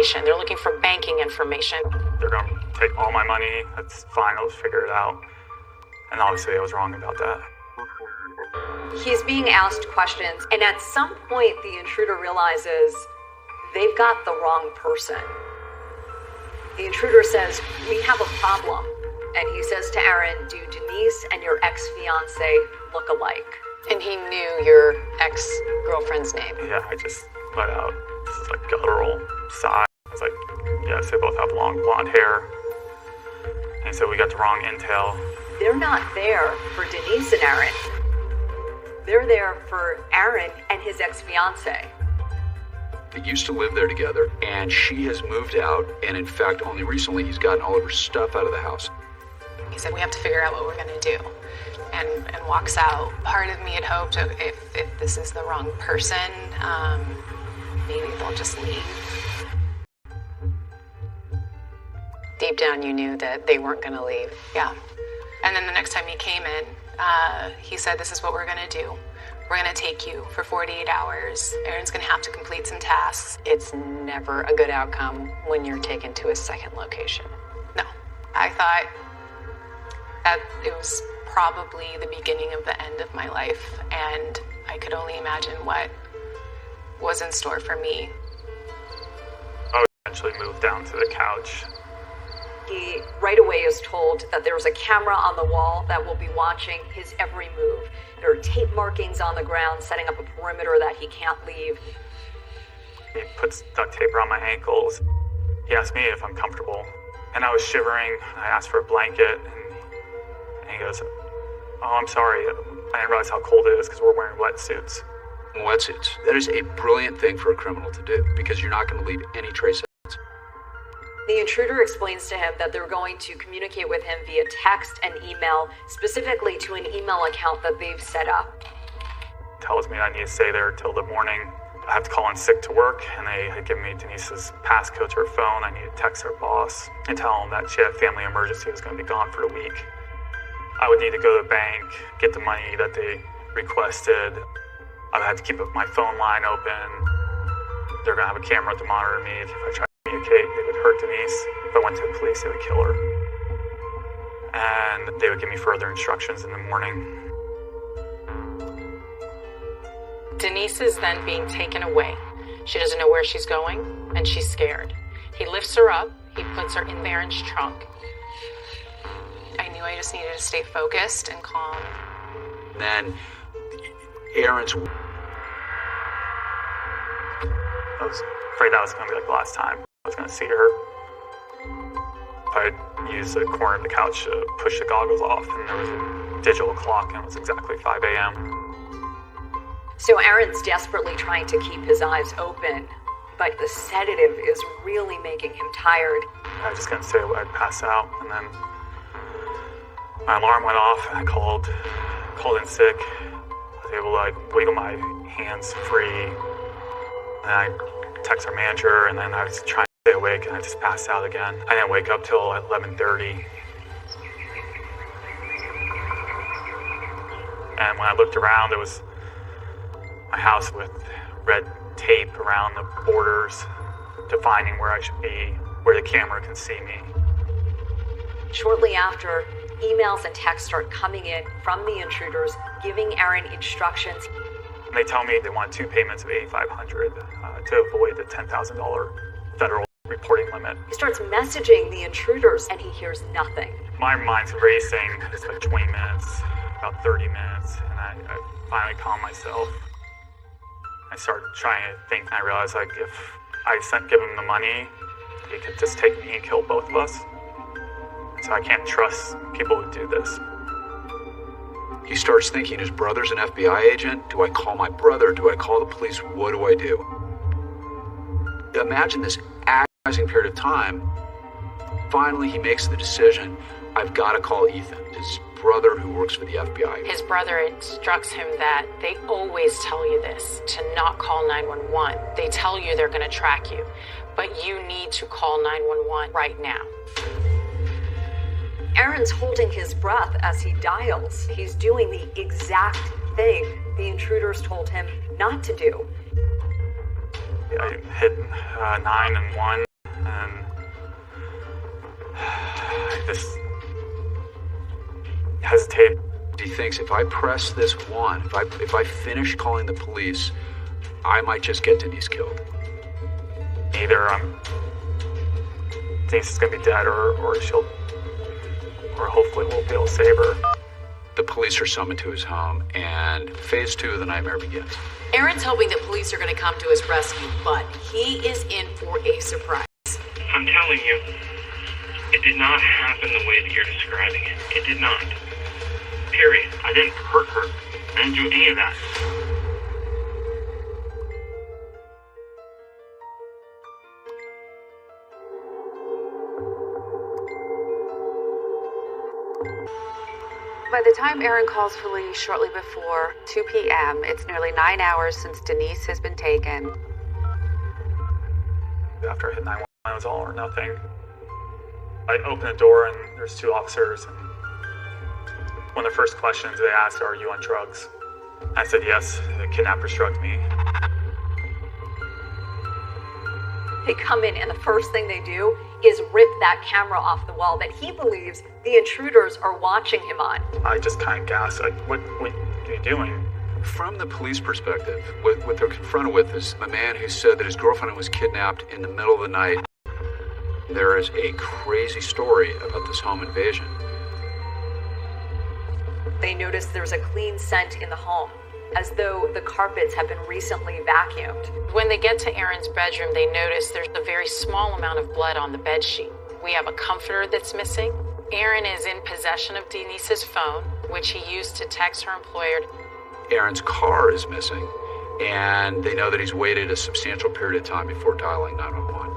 information. They're looking for banking information. They're going to take all my money. That's fine. I'll figure it out. And obviously I was wrong about that. He's being asked questions, and at some point the intruder realizes they've got the wrong person. The intruder says, "We have a problem." And he says to Aaron, "Do Denise and your ex-fiance look alike?" And he knew your ex-girlfriend's name. Yeah, I just let out this like guttural sigh. I was like, yes, they both have long blonde hair. And he said, "We got the wrong intel." They're not there for Denise and Aaron. They're there for Aaron and his ex-fiance. They used to live there together, and she has moved out, and in fact, only recently he's gotten all of her stuff out of the house. He said, "We have to figure out what we're going to do," and walks out. Part of me had hoped if this is the wrong person, maybe they'll just leave. Deep down, you knew that they weren't going to leave. Yeah. And then the next time he came in, he said, "This is what we're going to do. We're going to take you for 48 hours. Aaron's going to have to complete some tasks." It's never a good outcome when you're taken to a second location. No. I thought that it was probably the beginning of the end of my life, and I could only imagine what was in store for me. I eventually moved down to the couch. He right away is told that there's a camera on the wall that will be watching his every move. There are tape markings on the ground setting up a perimeter that he can't leave. He puts duct tape around my ankles. He asked me if I'm comfortable. And I was shivering. I asked for a blanket. And he goes, "Oh, I'm sorry. I didn't realize how cold it is because we're wearing wetsuits." Wetsuits. That is a brilliant thing for a criminal to do, because you're not going to leave any trace. The intruder explains to him that they're going to communicate with him via text and email, specifically to an email account that they've set up. Tells me I need to stay there till the morning. I have to call in sick to work, and they had given me Denise's passcode to her phone. I need to text her boss and tell him that she had a family emergency, was going to be gone for the week. I would need to go to the bank, get the money that they requested. I would have to keep my phone line open. They're going to have a camera to monitor me. If I try to communicate, they would hurt Denise. If I went to the police, they would kill her. And they would give me further instructions in the morning. Denise is then being taken away. She doesn't know where she's going, and she's scared. He lifts her up. He puts her in Aaron's trunk. I knew I just needed to stay focused and calm. Then Aaron's... I was afraid that was going to be like the last time I was going to see her. I used the corner of the couch to push the goggles off, and there was a digital clock, and it was exactly 5 a.m. So Aaron's desperately trying to keep his eyes open, but the sedative is really making him tired. I was just going to say I'd pass out, and then my alarm went off, and I called in sick. I was able to wiggle my hands free, and I texted our manager, and then I was trying to stay awake, and I just passed out again. I didn't wake up till 11:30. And when I looked around, there was my house with red tape around the borders, defining where I should be, where the camera can see me. Shortly after, emails and texts start coming in from the intruders, giving Aaron instructions. They tell me they want 2 payments of $8,500 to avoid the $10,000 federal reporting limit. He starts messaging the intruders, and he hears nothing. My mind's racing. It's like 20 minutes, about 30 minutes, and I finally calm myself. I start trying to think, and I realize if I give them the money, they could just take me and kill both of us. So I can't trust people who do this. He starts thinking, his brother's an FBI agent. Do I call my brother? Do I call the police? What do I do? Imagine this agonizing period of time. Finally, he makes the decision. I've got to call Ethan, his brother who works for the FBI. His brother instructs him that they always tell you this, to not call 911. They tell you they're going to track you, but you need to call 911 right now. Aaron's holding his breath as he dials. He's doing the exact thing the intruders told him not to do. I hit 9 and 1, just hesitate. He thinks if I press this one, if I finish calling the police, I might just get Denise killed. Either Denise is going to be dead, or hopefully we'll be able to save her. The police are summoned to his home, and phase 2 of the nightmare begins. Aaron's hoping that police are going to come to his rescue, but he is in for a surprise. I'm telling you, it did not happen the way that you're describing it. It did not. Period. I didn't hurt her. I didn't do any of that. By the time Aaron calls police shortly before 2 p.m., it's nearly 9 hours since Denise has been taken. After I hit 911, it was all or nothing. I open the door and there's 2 officers, and one of the first questions they asked, "Are you on drugs?" I said yes, the kidnappers drugged me. They come in and the first thing they do is rip that camera off the wall that he believes the intruders are watching him on. I just kind of gasped, like, what are you doing? From the police perspective, what they're confronted with is a man who said that his girlfriend was kidnapped in the middle of the night. There is a crazy story about this home invasion. They notice there's a clean scent in the home, as though the carpets have been recently vacuumed. When they get to Aaron's bedroom, they notice there's a very small amount of blood on the bedsheet. We have a comforter that's missing. Aaron is in possession of Denise's phone, which he used to text her employer. Aaron's car is missing, and they know that he's waited a substantial period of time before dialing 911.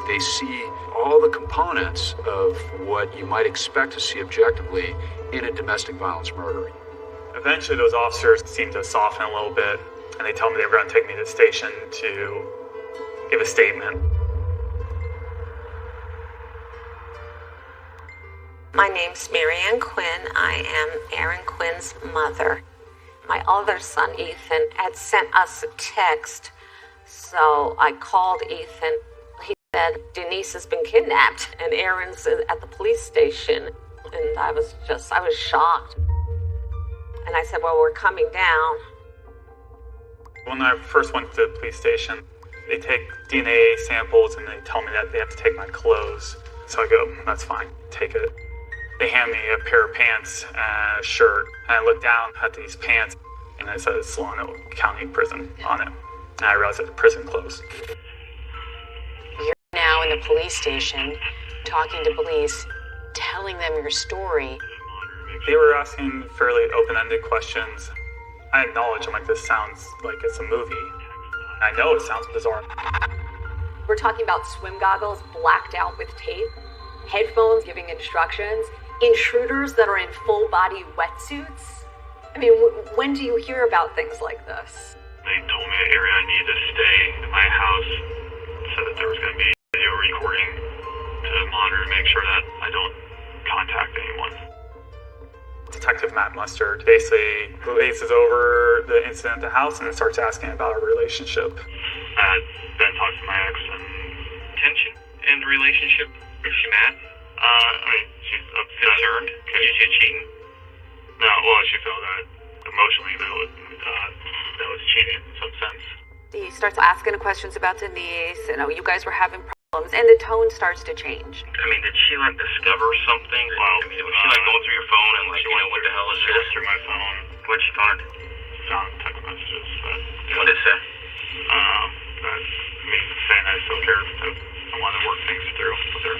They see all the components of what you might expect to see objectively in a domestic violence murder. Eventually those officers seemed to soften a little bit, and they told me they were going to take me to the station to give a statement. My name's Marianne Quinn. I am Aaron Quinn's mother. My other son, Ethan, had sent us a text, so I called Ethan. He said, Denise has been kidnapped, and Aaron's at the police station. And I was shocked. And I said, well, we're coming down. When I first went to the police station, they take DNA samples and they tell me that they have to take my clothes. So I go, that's fine, take it. They hand me a pair of pants and a shirt. And I look down at these pants and it says Solano County Prison on it. And I realized it's prison clothes. You're now in the police station, talking to police, telling them your story. They were asking fairly open-ended questions. I acknowledge, I'm like, this sounds like it's a movie. I know it sounds bizarre. We're talking about swim goggles blacked out with tape, headphones giving instructions, intruders that are in full-body wetsuits. I mean, when do you hear about things like this? They told me the area I needed to stay in my house, said that there was going to be video recording to monitor and make sure that I don't contact anyone. Detective Matt Mustard basically glazes over the incident at the house and starts asking about our relationship. I then talked to my ex and tension in the relationship. Is she mad? She's concerned because she's cheating. No, well, she felt that emotionally that was cheating in some sense. He starts asking questions about Denise, you guys were having problems, and the tone starts to change. I mean, did she discover something? Well, was she going through your phone and what the hell is this? She went through my phone. What'd she find? Some text messages. What did it say? That me saying I still cared. I wanted to work things through with her.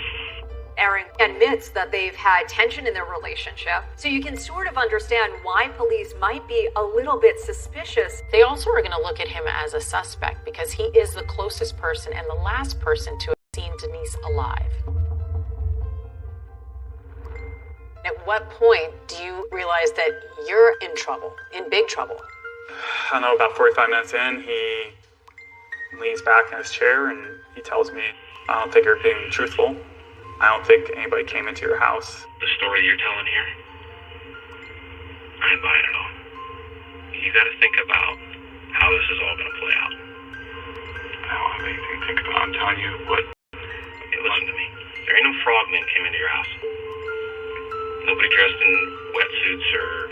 Aaron admits that they've had tension in their relationship, so you can sort of understand why police might be a little bit suspicious. They also are going to look at him as a suspect because he is the closest person and the last person to have seen Denise alive. At what point do you realize that you're in trouble, in big trouble? I don't know, about 45 minutes in, he leans back in his chair and he tells me, I don't think you're being truthful. I don't think anybody came into your house. The story you're telling here, I ain't buying it all. You gotta think about how this is all gonna play out. I don't have anything to think about. I'm telling you what. Okay, listen to me. There ain't no fraud frogmen came into your house. Nobody dressed in wetsuits or...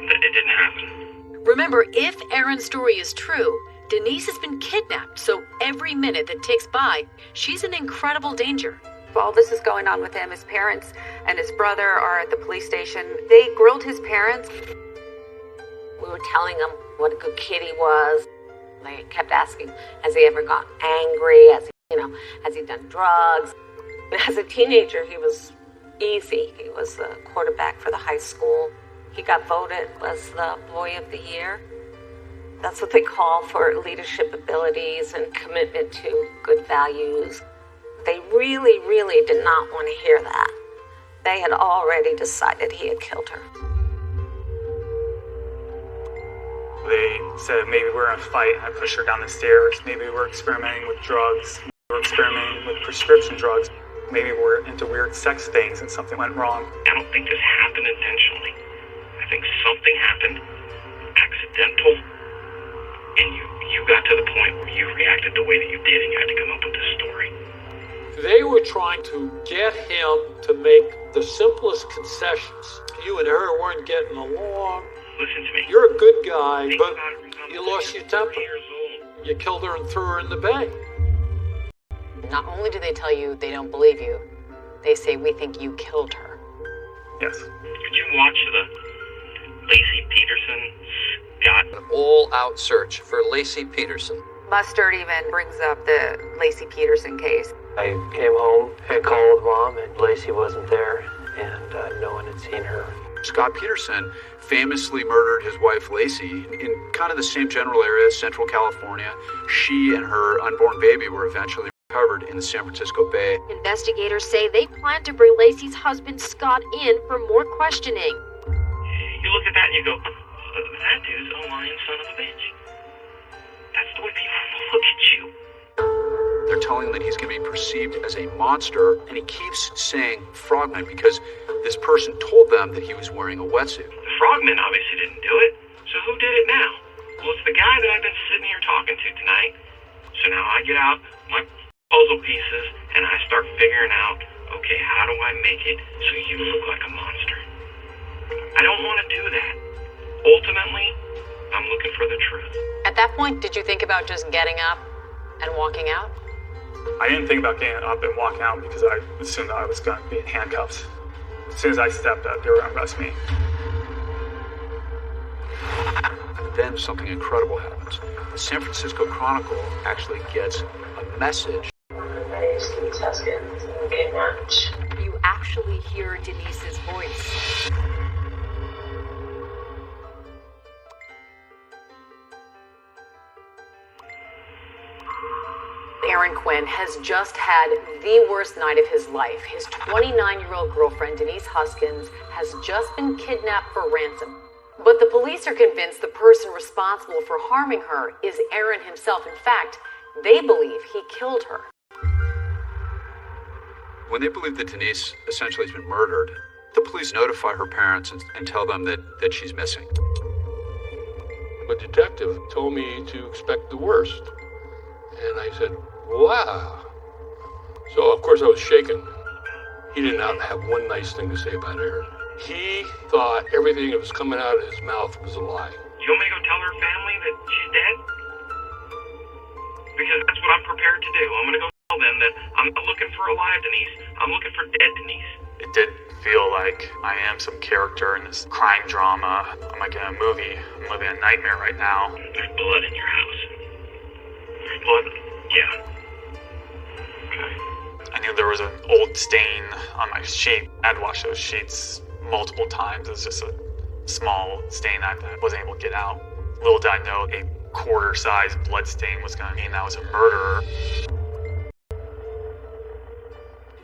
It didn't happen. Remember, if Aaron's story is true, Denise has been kidnapped, so every minute that ticks by, she's in incredible danger. While this is going on with him, his parents and his brother are at the police station. They grilled his parents. We were telling him what a good kid he was. They kept asking, has he ever gotten angry? Has he done drugs? As a teenager, he was easy. He was the quarterback for the high school. He got voted as the boy of the year. That's what they call for leadership abilities and commitment to good values. They really, really did not want to hear that. They had already decided he had killed her. They said maybe we're in a fight and I pushed her down the stairs. Maybe we're experimenting with drugs. We're experimenting with prescription drugs. Maybe we're into weird sex things and something went wrong. I don't think this happened intentionally. I think something happened, accidental, and you got to the point where you reacted the way that you did and you had to come up with this story. They were trying to get him to make the simplest concessions. You and her weren't getting along. Listen to me. You're a good guy, Think but about it from the you lost your position of temper. 40 years old. You killed her and threw her in the bay. Not only do they tell you they don't believe you, they say we think you killed her. Yes. Did you watch the Lacey Peterson Scott? An all-out search for Lacey Peterson. Mustard even brings up the Lacey Peterson case. I came home and called Mom, and Lacey wasn't there, and no one had seen her. Scott Peterson famously murdered his wife Lacey in kind of the same general area, Central California. She and her unborn baby were eventually recovered in the San Francisco Bay. Investigators say they plan to bring Lacey's husband Scott in for more questioning. You look at that and you go, that dude's a lying son of a bitch. That's the way people look at you. They're telling him that he's going to be perceived as a monster, and he keeps saying frogman because this person told them that he was wearing a wetsuit. The frogmen obviously didn't do it, so who did it now? Well, it's the guy that I've been sitting here talking to tonight. So now I get out my puzzle pieces and I start figuring out, okay, how do I make it so you look like a monster? I don't want to do that. Ultimately, I'm looking for the truth. At that point, did you think about just getting up and walking out? I didn't think about getting up and walking out because I assumed that I was going to be in handcuffs. As soon as I stepped up, they were going to arrest me. Then something incredible happens. The San Francisco Chronicle actually gets a message. You actually hear Denise's voice. Aaron Quinn has just had the worst night of his life. His 29-year-old girlfriend, Denise Huskins, has just been kidnapped for ransom. But the police are convinced the person responsible for harming her is Aaron himself. In fact, they believe he killed her. When they believe that Denise essentially has been murdered, the police notify her parents and tell them that she's missing. The detective told me to expect the worst. And I said, wow. So, of course, I was shaken. He did not have one nice thing to say about Aaron. He thought everything that was coming out of his mouth was a lie. You want me to go tell her family that she's dead? Because that's what I'm prepared to do. I'm going to go tell them that I'm not looking for alive Denise. I'm looking for dead Denise. It did feel like I am some character in this crime drama. I'm like in a movie. I'm living a nightmare right now. There's blood in your house. There's blood? Yeah. Okay. I knew there was an old stain on my sheet. I'd washed those sheets multiple times. It was just a small stain that I wasn't able to get out. Little did I know a quarter-sized blood stain was going to mean that I was a murderer.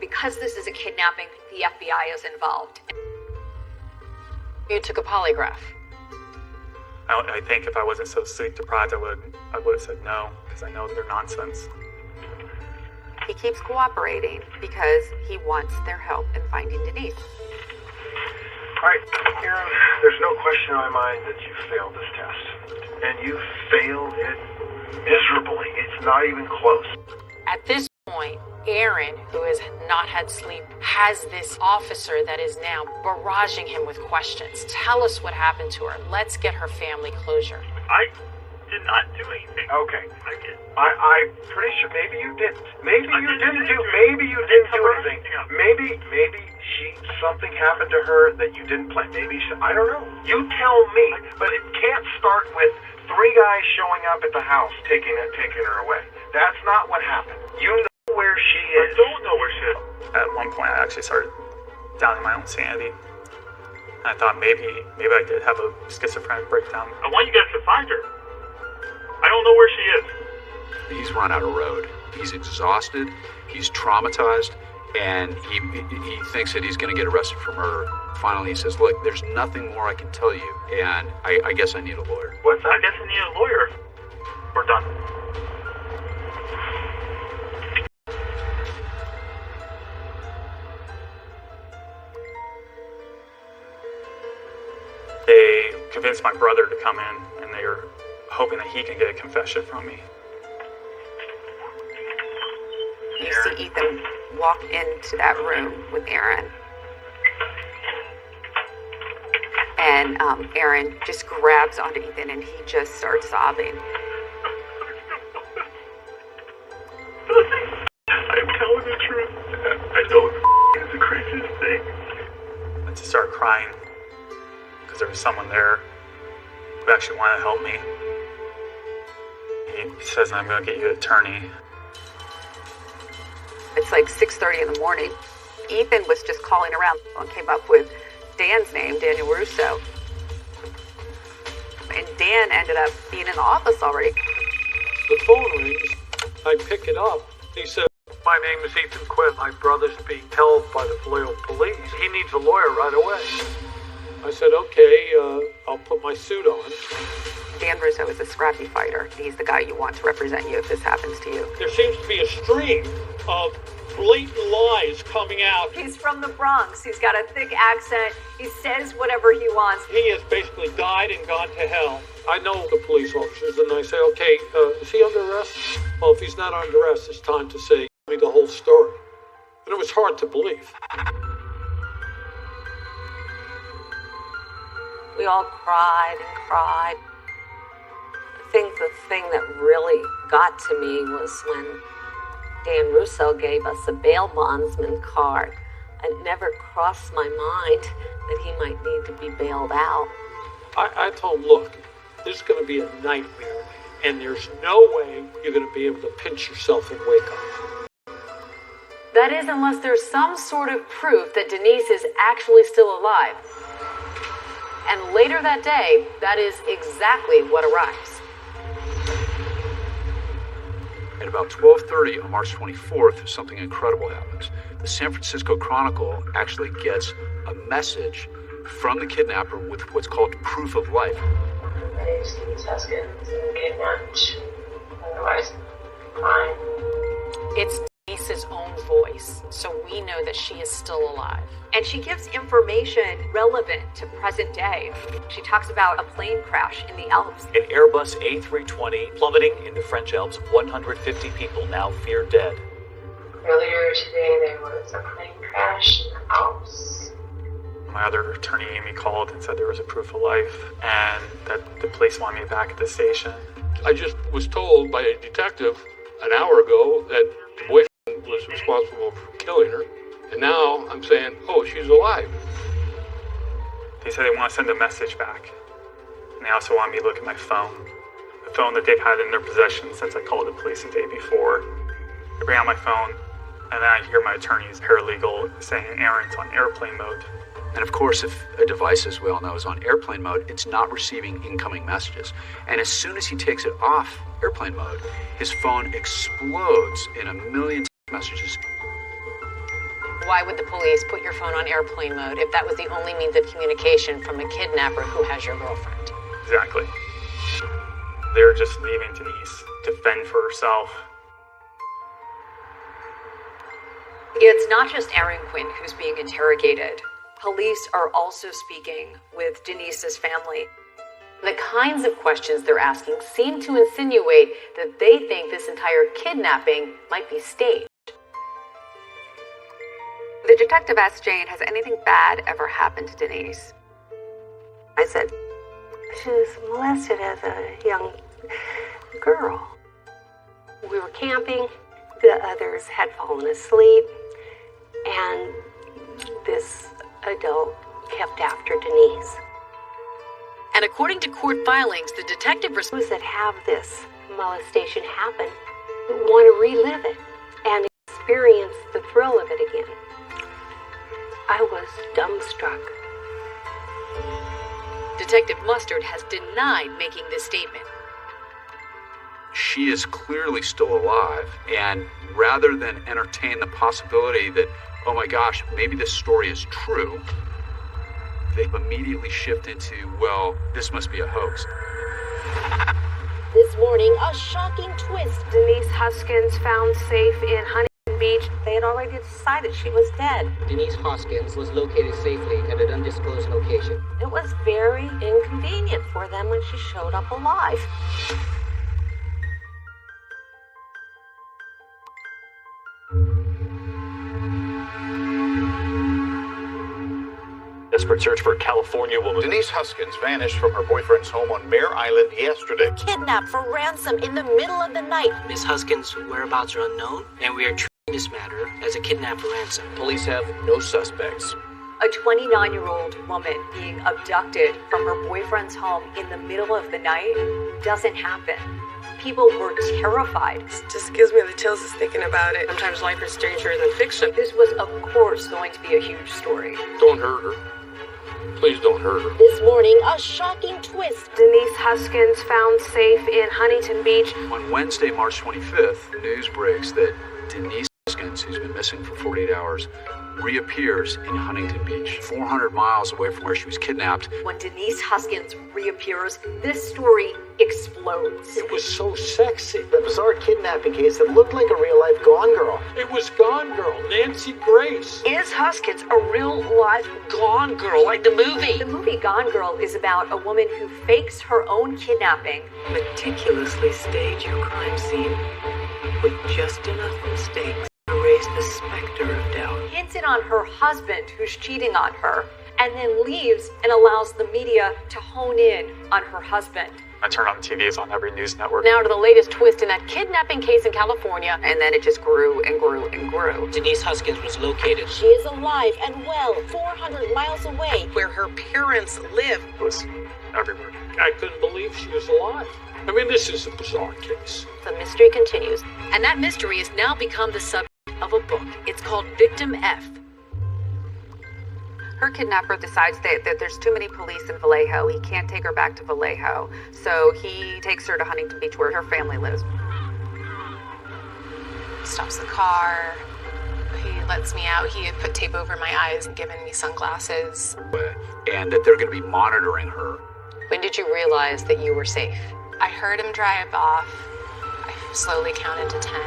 Because this is a kidnapping, the FBI is involved. You took a polygraph. I think if I wasn't so sleep deprived, I would have said no, because I know they're nonsense. He keeps cooperating because he wants their help in finding Denise. All right, Aaron, there's no question in my mind that you failed this test. And you failed it miserably. It's not even close. At this point, Aaron, who has not had sleep, has this officer that is now barraging him with questions. Tell us what happened to her. Let's get her family closure. I did not do anything. Okay. I did. I'm pretty sure maybe you didn't. Maybe you didn't do anything. Maybe something happened to her that you didn't plan. I don't know. You tell me. But it can't start with 3 guys showing up at the house taking her away. That's not what happened. You know where she is. I don't know where she is. At one point, I actually started doubting my own sanity. And I thought maybe I did have a schizophrenic breakdown. I want you guys to find her. I don't know where she is. He's run out of road. He's exhausted. He's traumatized. And he thinks that he's going to get arrested for murder. Finally, he says, look, there's nothing more I can tell you, and I guess I need a lawyer. What's that? I guess I need a lawyer. We're done. They convinced my brother to come in, and they were hoping that he can get a confession from me. You see Ethan walk into that room with Aaron. And Aaron just grabs onto Ethan and he just starts sobbing. I'm telling the truth. I know it's the craziest thing. I just started crying because there was someone there who actually wanted to help me. He says, I'm going to get you an attorney. It's like 6:30 in the morning. Ethan was just calling around and came up with Dan's name, Daniel Russo. And Dan ended up being in the office already. The phone rings. I pick it up. He said, my name is Ethan Quinn. My brother's being held by the Vallejo police. He needs a lawyer right away. I said, okay, I'll put my suit on. Dan Russo is a scrappy fighter. He's the guy you want to represent you if this happens to you. There seems to be a stream of blatant lies coming out. He's from the Bronx. He's got a thick accent. He says whatever he wants. He has basically died and gone to hell. I know the police officers, and I say, okay, is he under arrest? Well, if he's not under arrest, it's time to say me the whole story. And it was hard to believe. We all cried and cried. I think the thing that really got to me was when Dan Russo gave us a bail bondsman card. It never crossed my mind that he might need to be bailed out. I told him, look, this is going to be a nightmare, and there's no way you're going to be able to pinch yourself and wake up. That is, unless there's some sort of proof that Denise is actually still alive. And later that day, that is exactly what arrives. At about 12:30 on March 24th, something incredible happens. The San Francisco Chronicle actually gets a message from the kidnapper with what's called proof of life. My name is Denise Haskins. I'm kidnapped. Otherwise, fine. It's Denise's own voice, so we know that she is still alive. And she gives information relevant to present day. She talks about a plane crash in the Alps. An Airbus A320 plummeting in the French Alps. 150 people now feared dead. Earlier today, there was a plane crash in the Alps. My other attorney, Amy, called and said there was a proof of life and that the police wanted me back at the station. I just was told by a detective an hour ago that the boyfriend was responsible for killing her. And now I'm saying, oh, she's alive. They said they want to send a message back. And they also want me to look at my phone. The phone that they've had in their possession since I called the police the day before. I bring out my phone, and then I hear my attorney's paralegal saying Aaron's on airplane mode. And of course, if a device, as we all know, is on airplane mode, it's not receiving incoming messages. And as soon as he takes it off airplane mode, his phone explodes in a million messages. Why would the police put your phone on airplane mode if that was the only means of communication from a kidnapper who has your girlfriend? Exactly. They're just leaving Denise to fend for herself. It's not just Aaron Quinn who's being interrogated. Police are also speaking with Denise's family. The kinds of questions they're asking seem to insinuate that they think this entire kidnapping might be staged. detective asked Jane, has anything bad ever happened to Denise? I said, she was molested as a young girl. We were camping, the others had fallen asleep, and this adult kept after Denise. And according to court filings, the detective those that have this molestation happen want to relive it and experience the thrill of it again. I was dumbstruck. Detective Mustard has denied making this statement. She is clearly still alive, and rather than entertain the possibility that, oh my gosh, maybe this story is true, they immediately shift into, well, this must be a hoax. This morning, a shocking twist. Denise Huskins found safe in Huntington Beach. They had already decided she was dead. Denise Hoskins was located safely at an undisclosed location. It was very inconvenient for them when she showed up alive. Desperate search for a California woman. Denise Huskins vanished from her boyfriend's home on Mare Island yesterday. Kidnapped for ransom in the middle of the night. Miss Huskins' whereabouts are unknown, and we are treating this matter as a kidnap for ransom. Police have no suspects. A 29-year-old woman being abducted from her boyfriend's home in the middle of the night doesn't happen. People were terrified. It just gives me the chills just thinking about it. Sometimes life is stranger than fiction. This was, of course, going to be a huge story. Don't hurt her. Please don't hurt her. This morning, a shocking twist. Denise Huskins found safe in Huntington Beach. On Wednesday, March 25th, news breaks that Denise Huskins, who's been missing for 48 hours, reappears in Huntington Beach, 400 miles away from where she was kidnapped. When Denise Huskins reappears, this story explodes. It was so sexy. The bizarre kidnapping case that looked like a real-life Gone Girl. It was Gone Girl, Nancy Grace. Is Huskins a real-life Gone Girl, like the movie? The movie Gone Girl is about a woman who fakes her own kidnapping. Meticulously stage your crime scene with just enough mistakes to raise the specter of doubt. Hinted on her husband who's cheating on her, and then leaves and allows the media to hone in on her husband. I turned on the TV, it's on every news network. Now to the latest twist in that kidnapping case in California. And then it just grew and grew and grew. Denise Huskins was located. She is alive and well, 400 miles away, where her parents live. It was everywhere. I couldn't believe she was alive. I mean, this is a bizarre case. The mystery continues. And that mystery has now become the subject of a book. It's called Victim F. Her kidnapper decides that there's too many police in Vallejo. He can't take her back to Vallejo. So he takes her to Huntington Beach where her family lives. Stops the car. He lets me out. He had put tape over my eyes and given me sunglasses. And that they're going to be monitoring her. When did you realize that you were safe? I heard him drive off. I slowly counted to 10.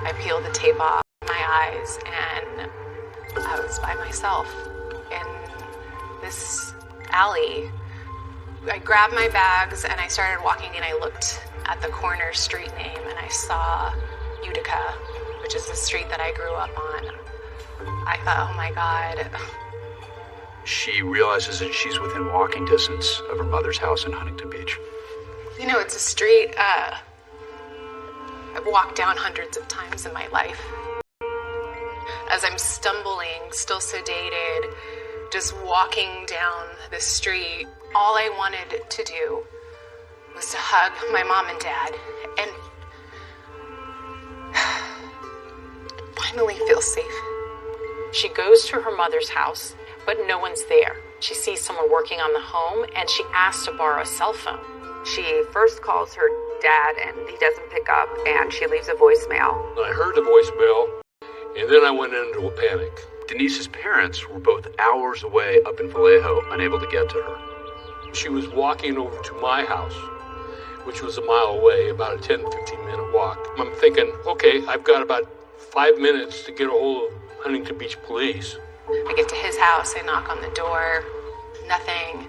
I peeled the tape off my eyes and I was by myself in this alley. I grabbed my bags and I started walking and I looked at the corner street name and I saw Utica, which is the street that I grew up on. I thought, oh my God. She realizes that she's within walking distance of her mother's house in Huntington Beach. You know, it's a street I've walked down hundreds of times in my life. As I'm stumbling, still sedated, just walking down the street, all I wanted to do was to hug my mom and dad and finally feel safe. She goes to her mother's house, but no one's there. She sees someone working on the home and she asks to borrow a cell phone. She first calls her dad and he doesn't pick up and she leaves a voicemail. I heard the voicemail and then I went into a panic. Denise's parents were both hours away up in Vallejo, unable to get to her. She was walking over to my house, which was a mile away, about a 10, 15-minute walk. I'm thinking, okay, I've got about 5 minutes to get a hold of Huntington Beach police. I get to his house, I knock on the door, nothing.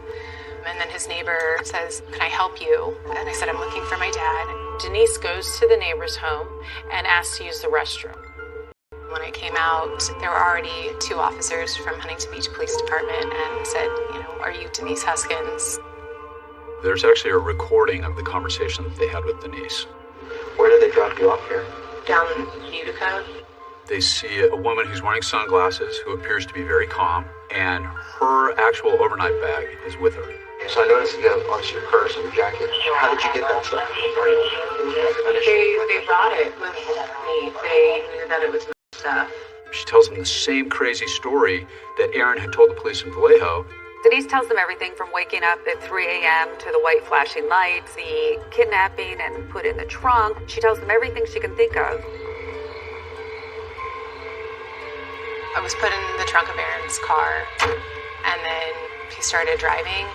And then his neighbor says, "Can I help you?" And I said, "I'm looking for my dad." Denise goes to the neighbor's home and asks to use the restroom. When I came out, there were already 2 officers from Huntington Beach Police Department and said, are you Denise Huskins? There's actually a recording of the conversation that they had with Denise. Where did they drop you off here? Down Utica. They see a woman who's wearing sunglasses who appears to be very calm, and her actual overnight bag is with her. So I noticed you have obviously your purse and your jacket. How did you get that stuff? They brought it with me. They knew that it was my stuff. She tells them the same crazy story that Aaron had told the police in Vallejo. Denise tells them everything from waking up at 3 a.m. to the white flashing lights, the kidnapping and put in the trunk. She tells them everything she can think of. I was put in the trunk of Aaron's car, and then he started driving.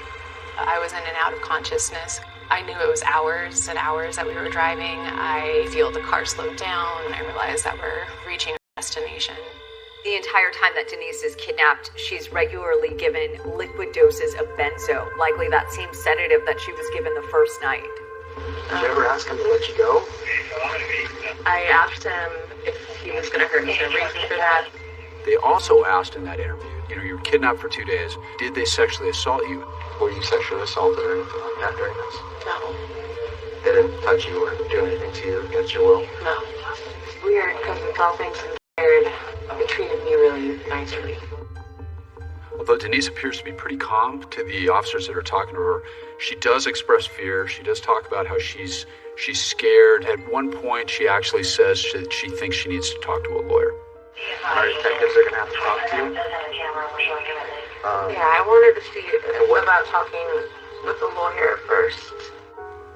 I was in and out of consciousness. I knew it was hours and hours that we were driving. I feel the car slowed down, and I realized that we're reaching our destination. The entire time that Denise is kidnapped, she's regularly given liquid doses of benzo, likely that same sedative that she was given the first night. Did you ever ask him to let you go? I asked him if he was going to hurt me. The reason for that. They also asked in that interview, you were kidnapped for 2 days. Did they sexually assault you? Were you sexually assaulted or anything like that during this? No. They didn't touch you or do anything to you against your will? No. It's weird because it's all things considered. They treated me really nicely. Although Denise appears to be pretty calm to the officers that are talking to her, she does express fear. She does talk about how she's scared. At one point, she actually says that she thinks she needs to talk to a lawyer. Our detectives are going to have to talk to you. Yeah, I wanted to see about talking with the lawyer first.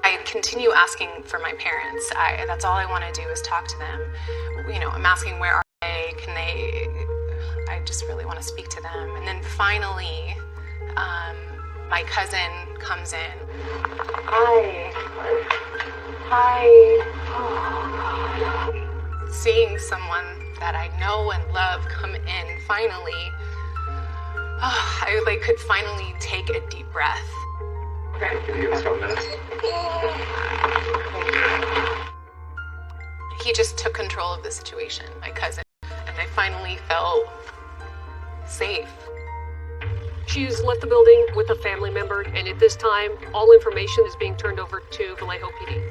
I continue asking for my parents. That's all I want to do is talk to them. I'm asking where are they? Can they? I just really want to speak to them. And then finally, my cousin comes in. Hi. Oh, seeing someone that I know and love come in finally, I could finally take a deep breath. Okay, give you a couple minutes. He just took control of the situation, my cousin, and I finally felt safe. She's left the building with a family member, and at this time, all information is being turned over to Vallejo PD.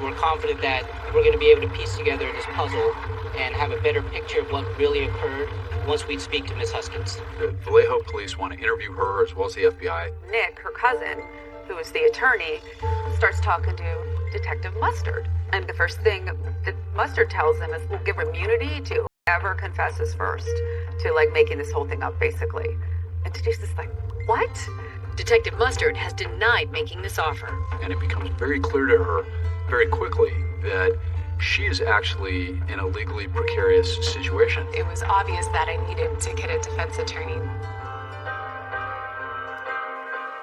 We're confident that we're going to be able to piece together this puzzle and have a better picture of what really occurred once we speak to Miss Huskins. The Vallejo police want to interview her as well as the FBI. Nick, her cousin, who is the attorney, starts talking to Detective Mustard. And the first thing that Mustard tells them is we'll give immunity to whoever confesses first to making this whole thing up, basically. And Denise is like, what? Detective Mustard has denied making this offer. And it becomes very clear to her very quickly that she is actually in a legally precarious situation. It was obvious that I needed to get a defense attorney.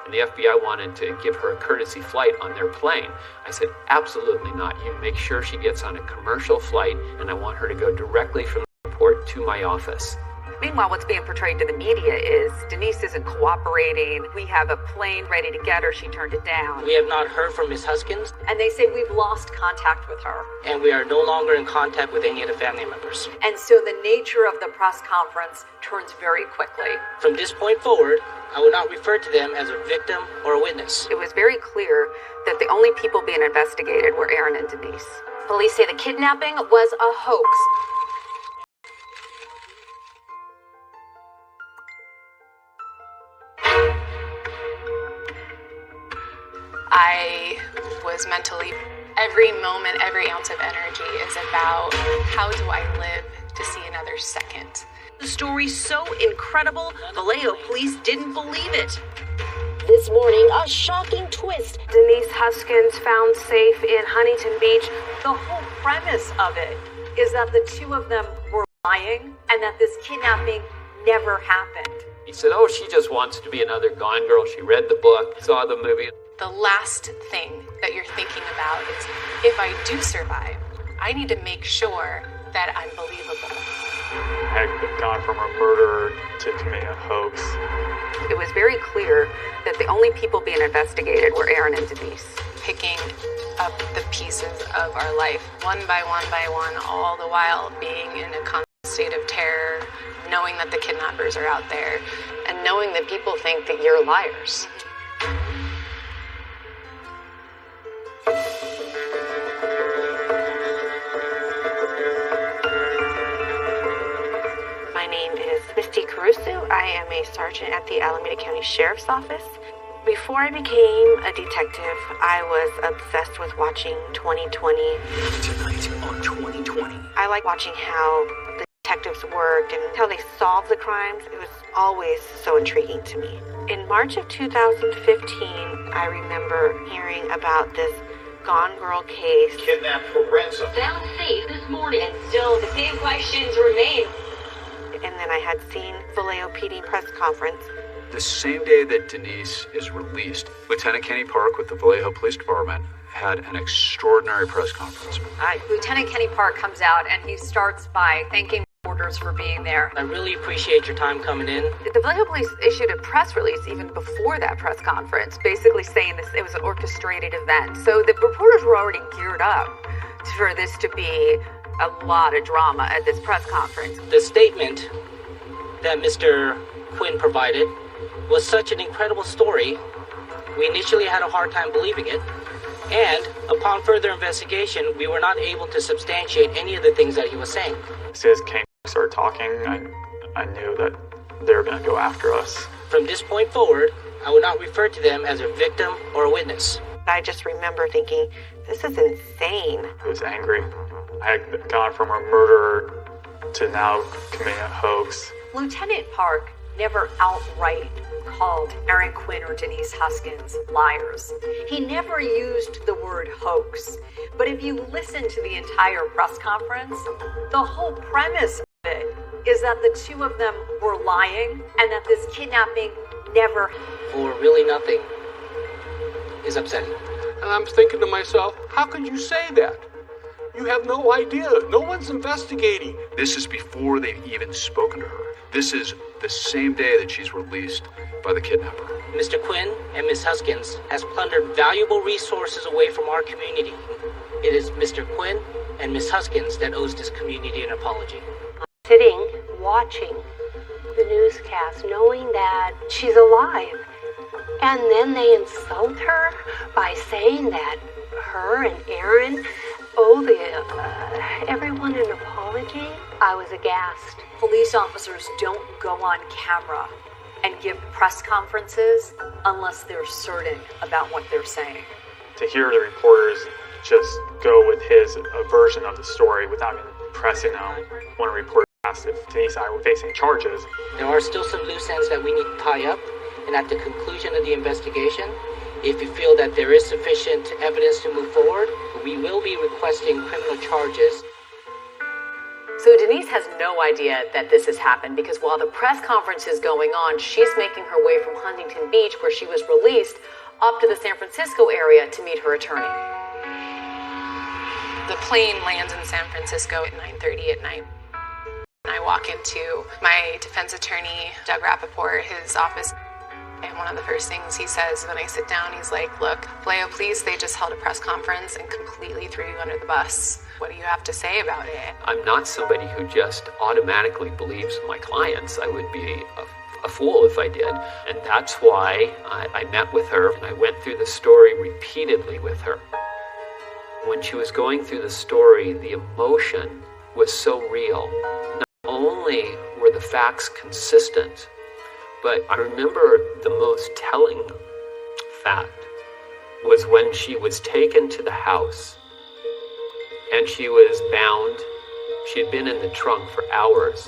And the FBI wanted to give her a courtesy flight on their plane. I said, absolutely not. You make sure she gets on a commercial flight, and I want her to go directly from the airport to my office. Meanwhile, what's being portrayed to the media is Denise isn't cooperating. We have a plane ready to get her. She turned it down. We have not heard from Miss Huskins. And they say we've lost contact with her. And we are no longer in contact with any of the family members. And so the nature of the press conference turns very quickly. From this point forward, I will not refer to them as a victim or a witness. It was very clear that the only people being investigated were Aaron and Denise. Police say the kidnapping was a hoax. I was mentally, every moment, every ounce of energy is about how do I live to see another second. The story's so incredible, Vallejo police didn't believe it. This morning, a shocking twist. Denise Huskins found safe in Huntington Beach. The whole premise of it is that the two of them were lying and that this kidnapping never happened. He said, oh, she just wants to be another Gone Girl. She read the book, saw the movie. The last thing that you're thinking about is, if I do survive, I need to make sure that I'm believable. I had gone from a murder to committing a hoax. It was very clear that the only people being investigated were Aaron and Denise. Picking up the pieces of our life, one by one, all the while being in a constant state that the kidnappers are out there, and knowing that people think that you're liars. My name is Misty Caruso. I am a sergeant at the Alameda County Sheriff's Office. Before I became a detective, I was obsessed with watching 2020. Tonight on 2020. I like watching how the detectives work and how they solve the crimes. It was always so intriguing to me. In March of 2015, I remember hearing about this Gone Girl case. Kidnapped for ransom. Found safe this morning, and still the same questions remain. And then I had seen Vallejo PD press conference. The same day that Denise is released, Lieutenant Kenny Park with the Vallejo Police Department had an extraordinary press conference. Lieutenant Kenny Park comes out and he starts by thanking reporters for being there. I really appreciate your time coming in. The Vallejo Police issued a press release even before that press conference, basically saying this it was an orchestrated event. So the reporters were already geared up for this to be a lot of drama at this press conference. The statement that Mr. Quinn provided was such an incredible story, we initially had a hard time believing it, and upon further investigation, we were not able to substantiate any of the things that he was saying. As soon as King started talking, I knew that they were going to go after us. From this point forward, I will not refer to them as a victim or a witness. I just remember thinking, this is insane. I was angry. I had gone from a murderer to now committing a hoax. Lieutenant Park never outright called Aaron Quinn or Denise Huskins liars. He never used the word hoax. But if you listen to the entire press conference, the whole premise of it is that the two of them were lying and that this kidnapping never For really nothing is upsetting. And I'm thinking to myself, how could you say that? You have no idea. No one's investigating. This is before they've even spoken to her. This is the same day that she's released by the kidnapper. Mr. Quinn and Ms. Huskins has plundered valuable resources away from our community. It is Mr. Quinn and Ms. Huskins that owes this community an apology. Sitting, watching the newscast, knowing that she's alive. And then they insult her by saying that her and Aaron owe everyone an apology. I was aghast. Police officers don't go on camera and give press conferences unless they're certain about what they're saying. To hear the reporters just go with his version of the story without even pressing them. When a reporter asked if Denise and I were facing charges. There are still some loose ends that we need to tie up, and at the conclusion of the investigation, if you feel that there is sufficient evidence to move forward, we will be requesting criminal charges. So Denise has no idea that this has happened because while the press conference is going on, she's making her way from Huntington Beach, where she was released, up to the San Francisco area to meet her attorney. The plane lands in San Francisco at 9:30 at night. I walk into my defense attorney, Doug Rappaport, his office. And one of the first things he says when I sit down, he's like, look, Vallejo Police, they just held a press conference and completely threw you under the bus. What do you have to say about it? I'm not somebody who just automatically believes my clients. I would be a fool if I did. And that's why I met with her and I went through the story repeatedly with her. When she was going through the story, the emotion was so real. Not only were the facts consistent, but I remember the most telling fact was when she was taken to the house and she was bound. She had been in the trunk for hours.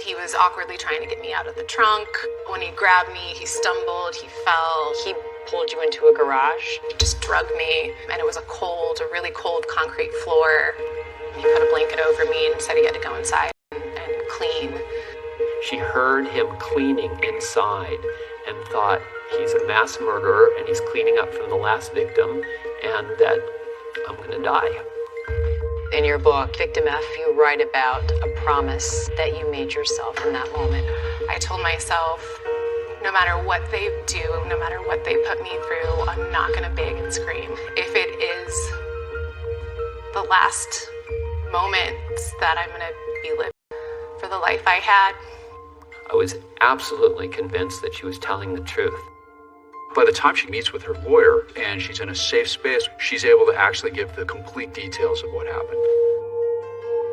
He was awkwardly trying to get me out of the trunk. When he grabbed me, he stumbled, he fell. He pulled you into a garage. He just drugged me, and it was a really cold concrete floor. He put a blanket over me and said he had to go inside and clean. She heard him cleaning inside and thought he's a mass murderer and he's cleaning up from the last victim and that I'm going to die. In your book, Victim F, you write about a promise that you made yourself in that moment. I told myself, no matter what they do, no matter what they put me through, I'm not going to beg and scream. If it is the last moments that I'm going to be living for the life I had, I was absolutely convinced that she was telling the truth. By the time she meets with her lawyer and she's in a safe space, she's able to actually give the complete details of what happened.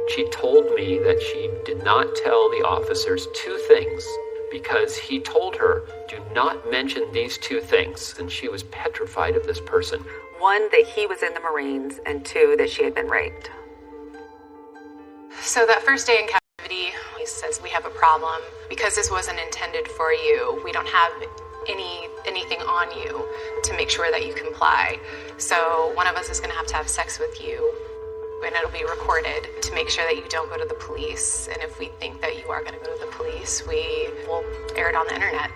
She told me that she did not tell the officers two things because he told her, do not mention these two things, and she was petrified of this person. One, that he was in the Marines, and two, that she had been raped. So that first day in captivity, he says, we have a problem. Because this wasn't intended for you, we don't have anything on you to make sure that you comply. So one of us is going to have sex with you, and it'll be recorded to make sure that you don't go to the police. And if we think that you are going to go to the police, we will air it on the internet.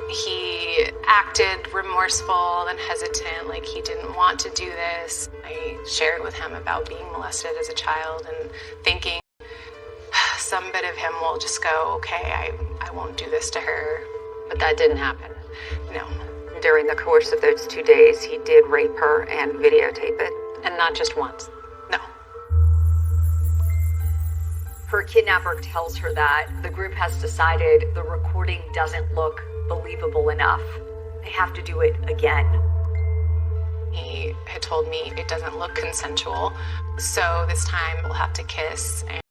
He acted remorseful and hesitant, like he didn't want to do this. I shared with him about being molested as a child and thinking some bit of him will just go, okay, I won't do this to her. But that didn't happen. No. During the course of those 2 days, he did rape her and videotape it. And not just once. No. Her kidnapper tells her that the group has decided the recording doesn't look believable enough. They have to do it again. He had told me it doesn't look consensual, so this time we'll have to kiss and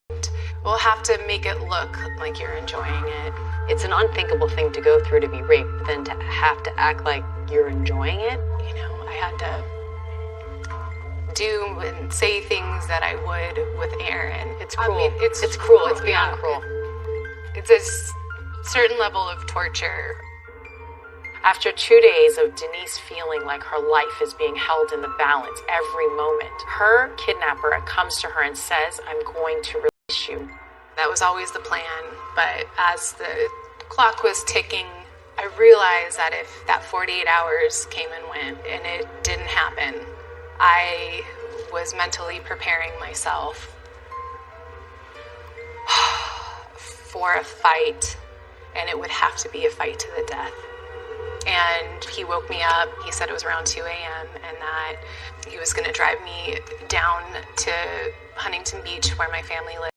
we'll have to make it look like you're enjoying it. It's an unthinkable thing to go through to be raped, but then to have to act like you're enjoying it. You know, I had to do and say things that I would with Aaron. It's cruel. I mean, it's cruel. It's beyond cruel. It's a certain level of torture. After 2 days of Denise feeling like her life is being held in the balance every moment, her kidnapper comes to her and says, I'm going to release you. That was always the plan, but as the clock was ticking, I realized that if that 48 hours came and went and it didn't happen, I was mentally preparing myself for a fight, and it would have to be a fight to the death. And he woke me up. He said it was around 2 a.m. and that he was going to drive me down to Huntington Beach where my family lives.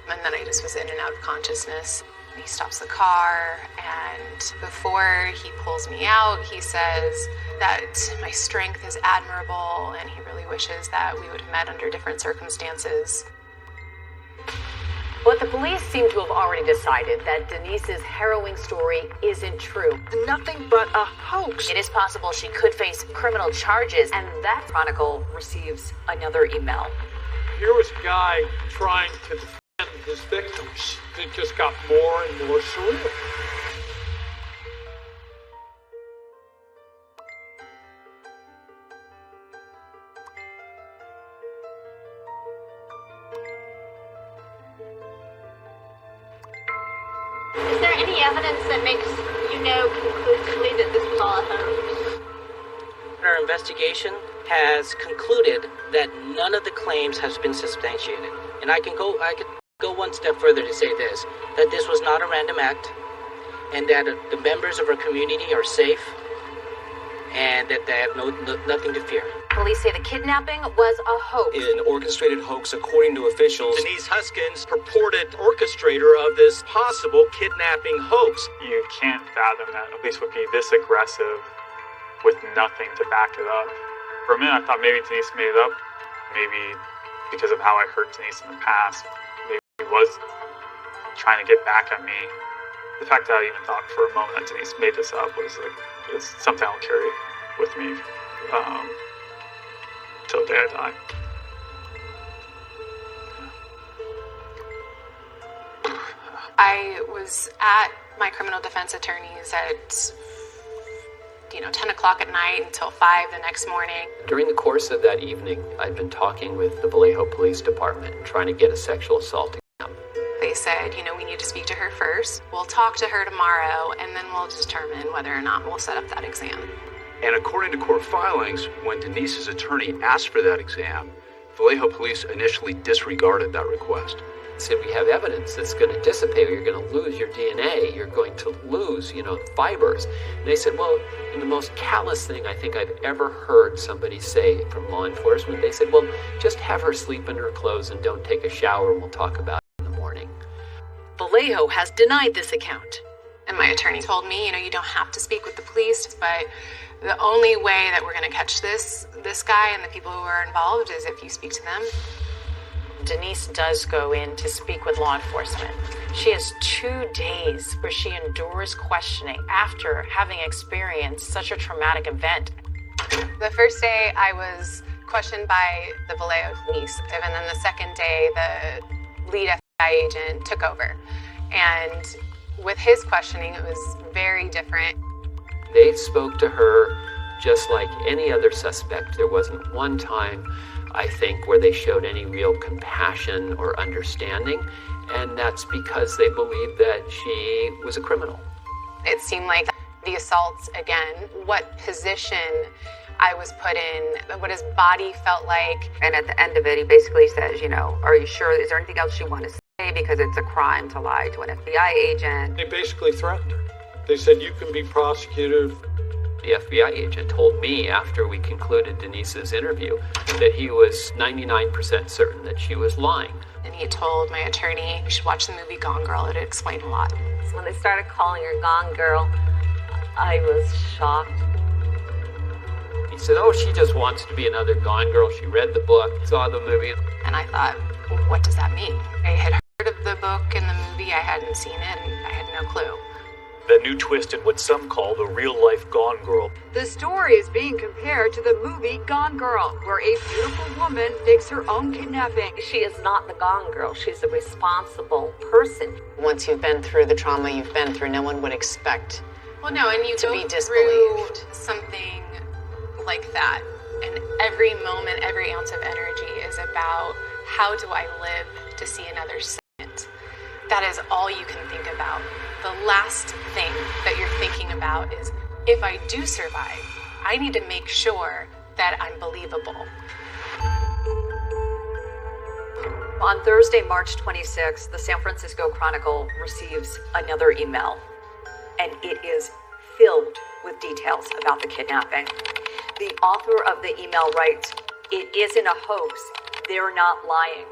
And then I just was in and out of consciousness. He stops the car, and before he pulls me out, he says that my strength is admirable and he really wishes that we would have met under different circumstances. But the police seem to have already decided that Denise's harrowing story isn't true. Nothing but a hoax. It is possible she could face criminal charges, and that Chronicle receives another email. Here was a guy trying to defend his victims. It just got more and more surreal. Is there any evidence that makes you know conclusively that this was all a hoax? Our investigation has concluded that none of the claims has been substantiated. And I could go one step further to say this, that this was not a random act, and that the members of our community are safe, and that they have nothing to fear. Police say the kidnapping was a hoax. An orchestrated hoax, according to officials. Denise Huskins, purported orchestrator of this possible kidnapping hoax. You can't fathom that a police would be this aggressive with nothing to back it up. For a minute, I thought maybe Denise made it up. Maybe because of how I hurt Denise in the past. Maybe he was trying to get back at me. The fact that I even thought for a moment that Denise made this up was it's something I'll carry with me till the day I die. I was at my criminal defense attorney's at 10 o'clock at night until 5 the next morning. During the course of that evening, I'd been talking with the Vallejo Police Department and trying to get a sexual assault exam. They said, we need to speak to her first. We'll talk to her tomorrow, and then we'll determine whether or not we'll set up that exam. And according to court filings, when Denise's attorney asked for that exam, Vallejo police initially disregarded that request. Said, we have evidence that's going to dissipate. You're going to lose your DNA. You're going to lose, fibers. And they said, well, the most callous thing I think I've ever heard somebody say from law enforcement, they said, well, just have her sleep in her clothes and don't take a shower and we'll talk about it in the morning. Vallejo has denied this account. And my attorney told me, you don't have to speak with the police, but the only way that we're going to catch this guy and the people who are involved is if you speak to them. Denise does go in to speak with law enforcement. She has 2 days where she endures questioning after having experienced such a traumatic event. The first day I was questioned by the Vallejo police, and then the second day the lead FBI agent took over. And with his questioning, it was very different. They spoke to her just like any other suspect. There wasn't one time, I think, where they showed any real compassion or understanding, and that's because they believed that she was a criminal. It seemed like the assaults again, what position I was put in, what his body felt like. And at the end of it, he basically says, are you sure? Is there anything else you want to say? Because it's a crime to lie to an FBI agent. They basically threatened her. They said, you can be prosecuted. The FBI agent told me after we concluded Denise's interview that he was 99% certain that she was lying. And he told my attorney, you should watch the movie Gone Girl. It explained a lot. So when they started calling her Gone Girl, I was shocked. He said, she just wants to be another Gone Girl. She read the book, saw the movie. And I thought, well, what does that mean? I had heard of the book and the movie. I hadn't seen it, and I had no clue. The new twist in what some call the real-life Gone Girl. The story is being compared to the movie Gone Girl, where a beautiful woman fakes her own kidnapping. She is not the Gone Girl. She's a responsible person. Once you've been through the trauma you've been through, no one would expect and you to go be disbelieved. Through something like that, and every moment, every ounce of energy is about how do I live to see another second. That is all you can think about. The last thing that you're thinking about is, if I do survive, I need to make sure that I'm believable. On Thursday, March 26th, the San Francisco Chronicle receives another email, and it is filled with details about the kidnapping. The author of the email writes, "It isn't a hoax. They're not lying."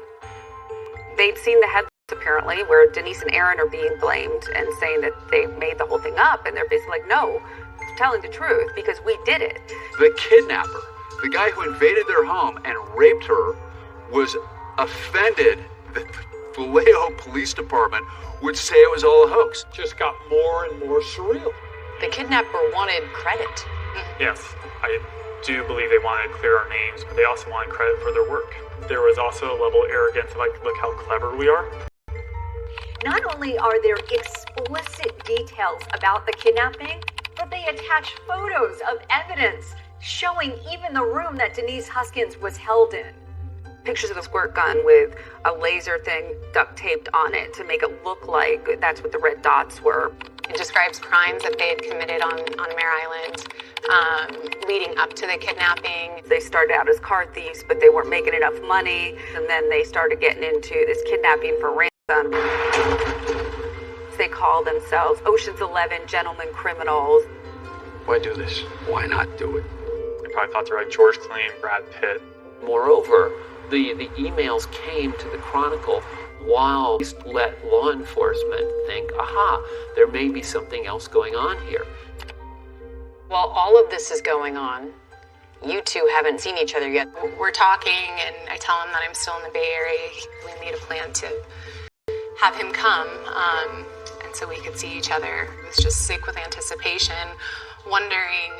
They'd seen the headlines apparently where Denise and Aaron are being blamed and saying that they made the whole thing up, and they're basically like, no, telling the truth because we did it. The kidnapper, the guy who invaded their home and raped her, was offended that the Vallejo Police Department would say it was all a hoax. Just got more and more surreal. The kidnapper wanted credit. Yes, I do believe they wanted to clear our names, but they also wanted credit for their work. There was also a level of arrogance, like, look how clever we are. Not only are there explicit details about the kidnapping, but they attach photos of evidence showing even the room that Denise Huskins was held in. Pictures of the squirt gun with a laser thing duct taped on it to make it look like that's what the red dots were. It describes crimes that they had committed on Mare Island leading up to the kidnapping. They started out as car thieves, but they weren't making enough money, and then they started getting into this kidnapping for ransom. They call themselves Ocean's 11 gentlemen criminals. Why do this? Why not do it? They probably thought they were like George Clooney and Brad Pitt. Moreover, the emails came to the Chronicle while let law enforcement think, aha, there may be something else going on here. While all of this is going on, you two haven't seen each other yet. We're talking, and I tell him that I'm still in the Bay Area. We made a plan to have him come, and so we could see each other. I was just sick with anticipation, wondering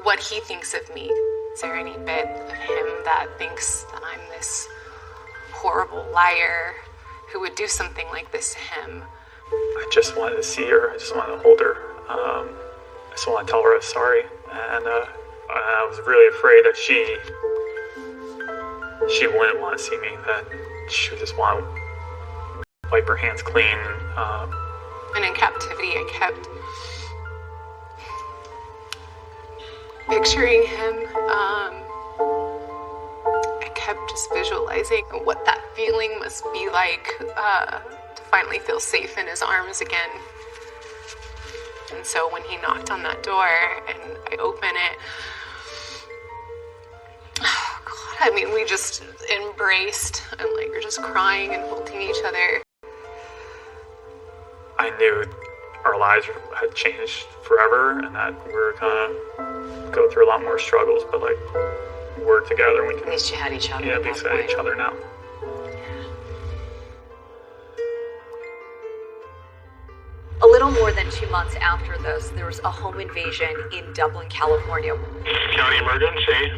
what he thinks of me. Is there any bit of him that thinks that I'm this horrible liar who would do something like this to him? I just wanted to see her. I just wanted to hold her. I just wanted to tell her I was sorry. And I was really afraid that she wouldn't want to see me, that she would just want to wipe her hands clean. And in captivity, I kept picturing him. I kept just visualizing what that feeling must be like to finally feel safe in his arms again. And so when he knocked on that door and I open it, oh God, I mean, we just embraced and like we're just crying and holding each other. I knew our lives had changed forever and that we were gonna go through a lot more struggles, but like we're together and we can. At least you had each other. Yeah, at least we had each other now. A little more than 2 months after this, there was a home invasion in Dublin, California. County emergency.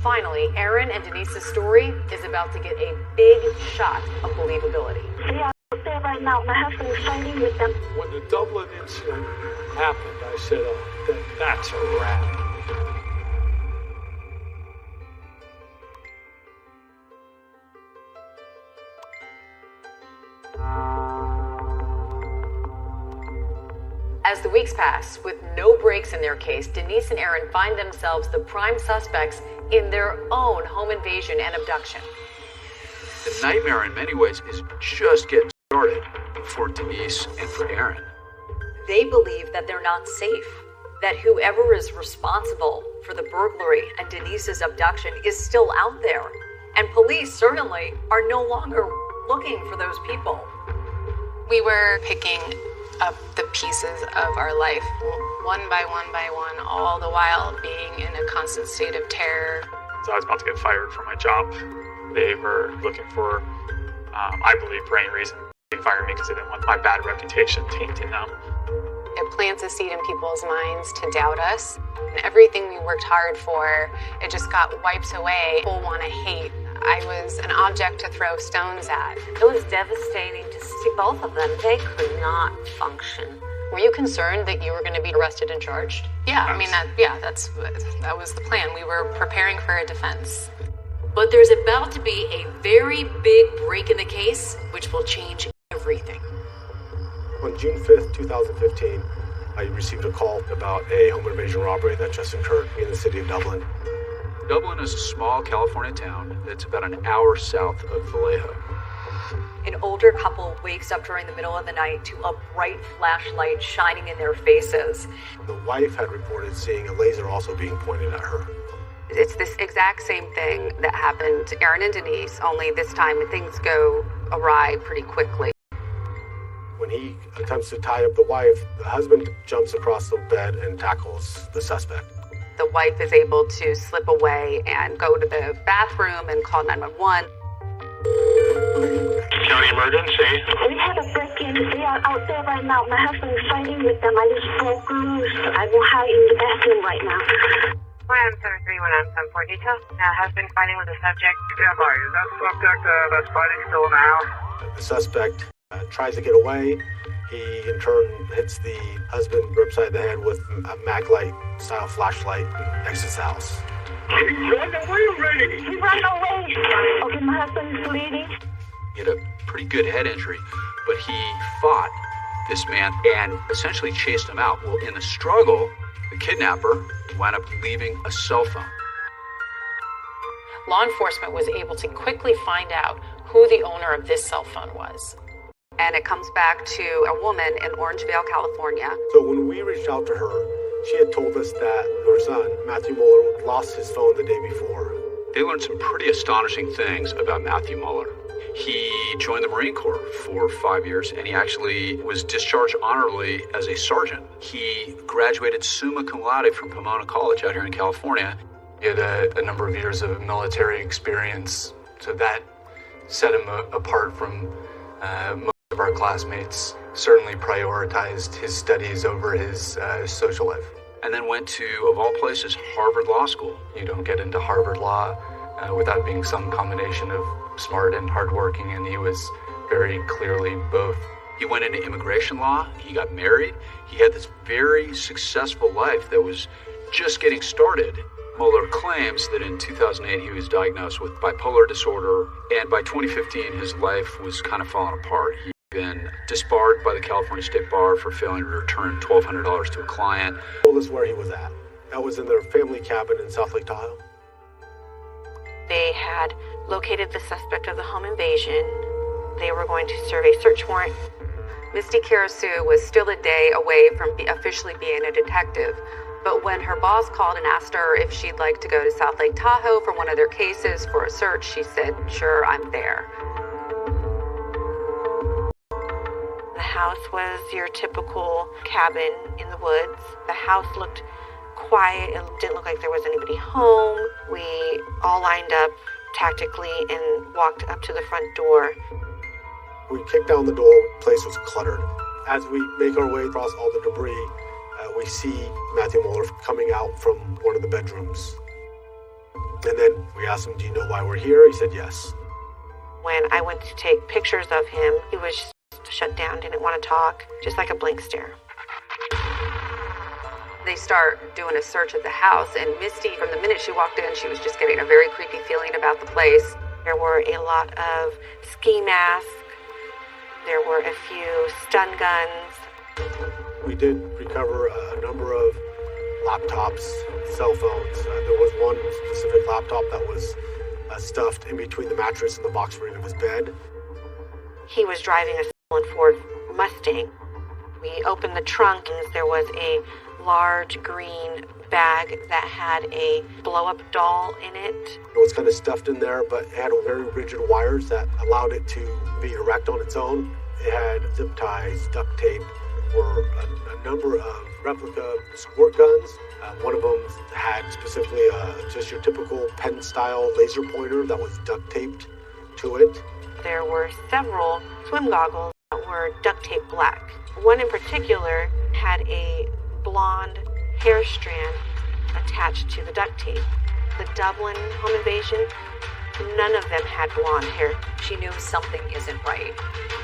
Finally, Aaron and Denise's story is about to get a big shot of believability. They are out there right now. My husband is fighting with them. When the Dublin incident happened, I said, oh, that's a wrap. As the weeks pass, with no breaks in their case, Denise and Aaron find themselves the prime suspects in their own home invasion and abduction. The nightmare in many ways is just getting started for Denise and for Aaron. They believe that they're not safe, that whoever is responsible for the burglary and Denise's abduction is still out there, and police certainly are no longer looking for those people. We were picking up the pieces of our life, one by one, all the while being in a constant state of terror. So I was about to get fired from my job. They were looking for, I believe, for any reason, they fired me because they didn't want my bad reputation tainting them. It plants a seed in people's minds to doubt us. And everything we worked hard for, it just got wiped away. People want to hate. I was an object to throw stones at. It was devastating to see both of them. They could not function. Were you concerned that you were going to be arrested and charged? Yeah, I mean, that was the plan. We were preparing for a defense. But there's about to be a very big break in the case, which will change everything. On June 5th, 2015, I received a call about a home invasion robbery that just occurred in the city of Dublin. Dublin is a small California town that's about an hour south of Vallejo. An older couple wakes up during the middle of the night to a bright flashlight shining in their faces. The wife had reported seeing a laser also being pointed at her. It's this exact same thing that happened to Aaron and Denise, only this time things go awry pretty quickly. When he attempts to tie up the wife, the husband jumps across the bed and tackles the suspect. The wife is able to slip away and go to the bathroom and call 911. County emergency. We had a break-in. They are out there right now. My husband is fighting with them. I just broke loose. I will hide in the bathroom right now. 173-174 detail. Husband fighting with the subject. Yeah, boy, is that subject that's fighting still in the house? The suspect tries to get away. He, in turn, hits the husband upside the head with a Maglite-style flashlight and exits the house. He ran away already! He ran away! Okay, my husband is bleeding. He had a pretty good head injury, but he fought this man and essentially chased him out. Well, in the struggle, the kidnapper wound up leaving a cell phone. Law enforcement was able to quickly find out who the owner of this cell phone was. And it comes back to a woman in Orangevale, California. So when we reached out to her, she had told us that her son, Matthew Mueller, lost his phone the day before. They learned some pretty astonishing things about Matthew Mueller. He joined the Marine Corps for 5 years, and he actually was discharged honorably as a sergeant. He graduated summa cum laude from Pomona College out here in California. He had a number of years of military experience, so that set him apart from most of our classmates. Certainly prioritized his studies over his social life. And then went to, of all places, Harvard Law School. You don't get into Harvard Law without being some combination of smart and hardworking, and he was very clearly both. He went into immigration law, he got married, he had this very successful life that was just getting started. Mueller claims that in 2008 he was diagnosed with bipolar disorder, and by 2015 his life was kind of falling apart. He'd been disbarred by the California State Bar for failing to return $1,200 to a client. He told us where he was at. That was in their family cabin in South Lake Tahoe. They had located the suspect of the home invasion. They were going to serve a search warrant. Misty Karasu was still a day away from officially being a detective, but when her boss called and asked her if she'd like to go to South Lake Tahoe for one of their cases for a search, she said, "Sure, I'm there." The house was your typical cabin in the woods. The house looked quiet. It didn't look like there was anybody home. We all lined up tactically and walked up to the front door. We kicked down the door. The place was cluttered. As we make our way across all the debris, we see Matthew Muller coming out from one of the bedrooms. And then we asked him, "Do you know why we're here?" He said yes. When I went to take pictures of him, he was just shut down, didn't want to talk, just like a blank stare. They start doing a search of the house, and Misty, from the minute she walked in, she was just getting a very creepy feeling about the place. There were a lot of ski masks. There were a few stun guns. We did recover a number of laptops, cell phones. There was one specific laptop that was stuffed in between the mattress and the box spring of his bed. He was driving a stolen Ford Mustang. We opened the trunk, and there was a large green bag that had a blow-up doll in it. It was kind of stuffed in there, but it had very rigid wires that allowed it to be erect on its own. It had zip ties, duct tape, or a number of replica squirt guns. One of them had specifically just your typical pen-style laser pointer that was duct taped to it. There were several swim goggles that were duct taped black. One in particular had a blonde hair strand attached to the duct tape. The Dublin home invasion, none of them had blonde hair. She knew something isn't right.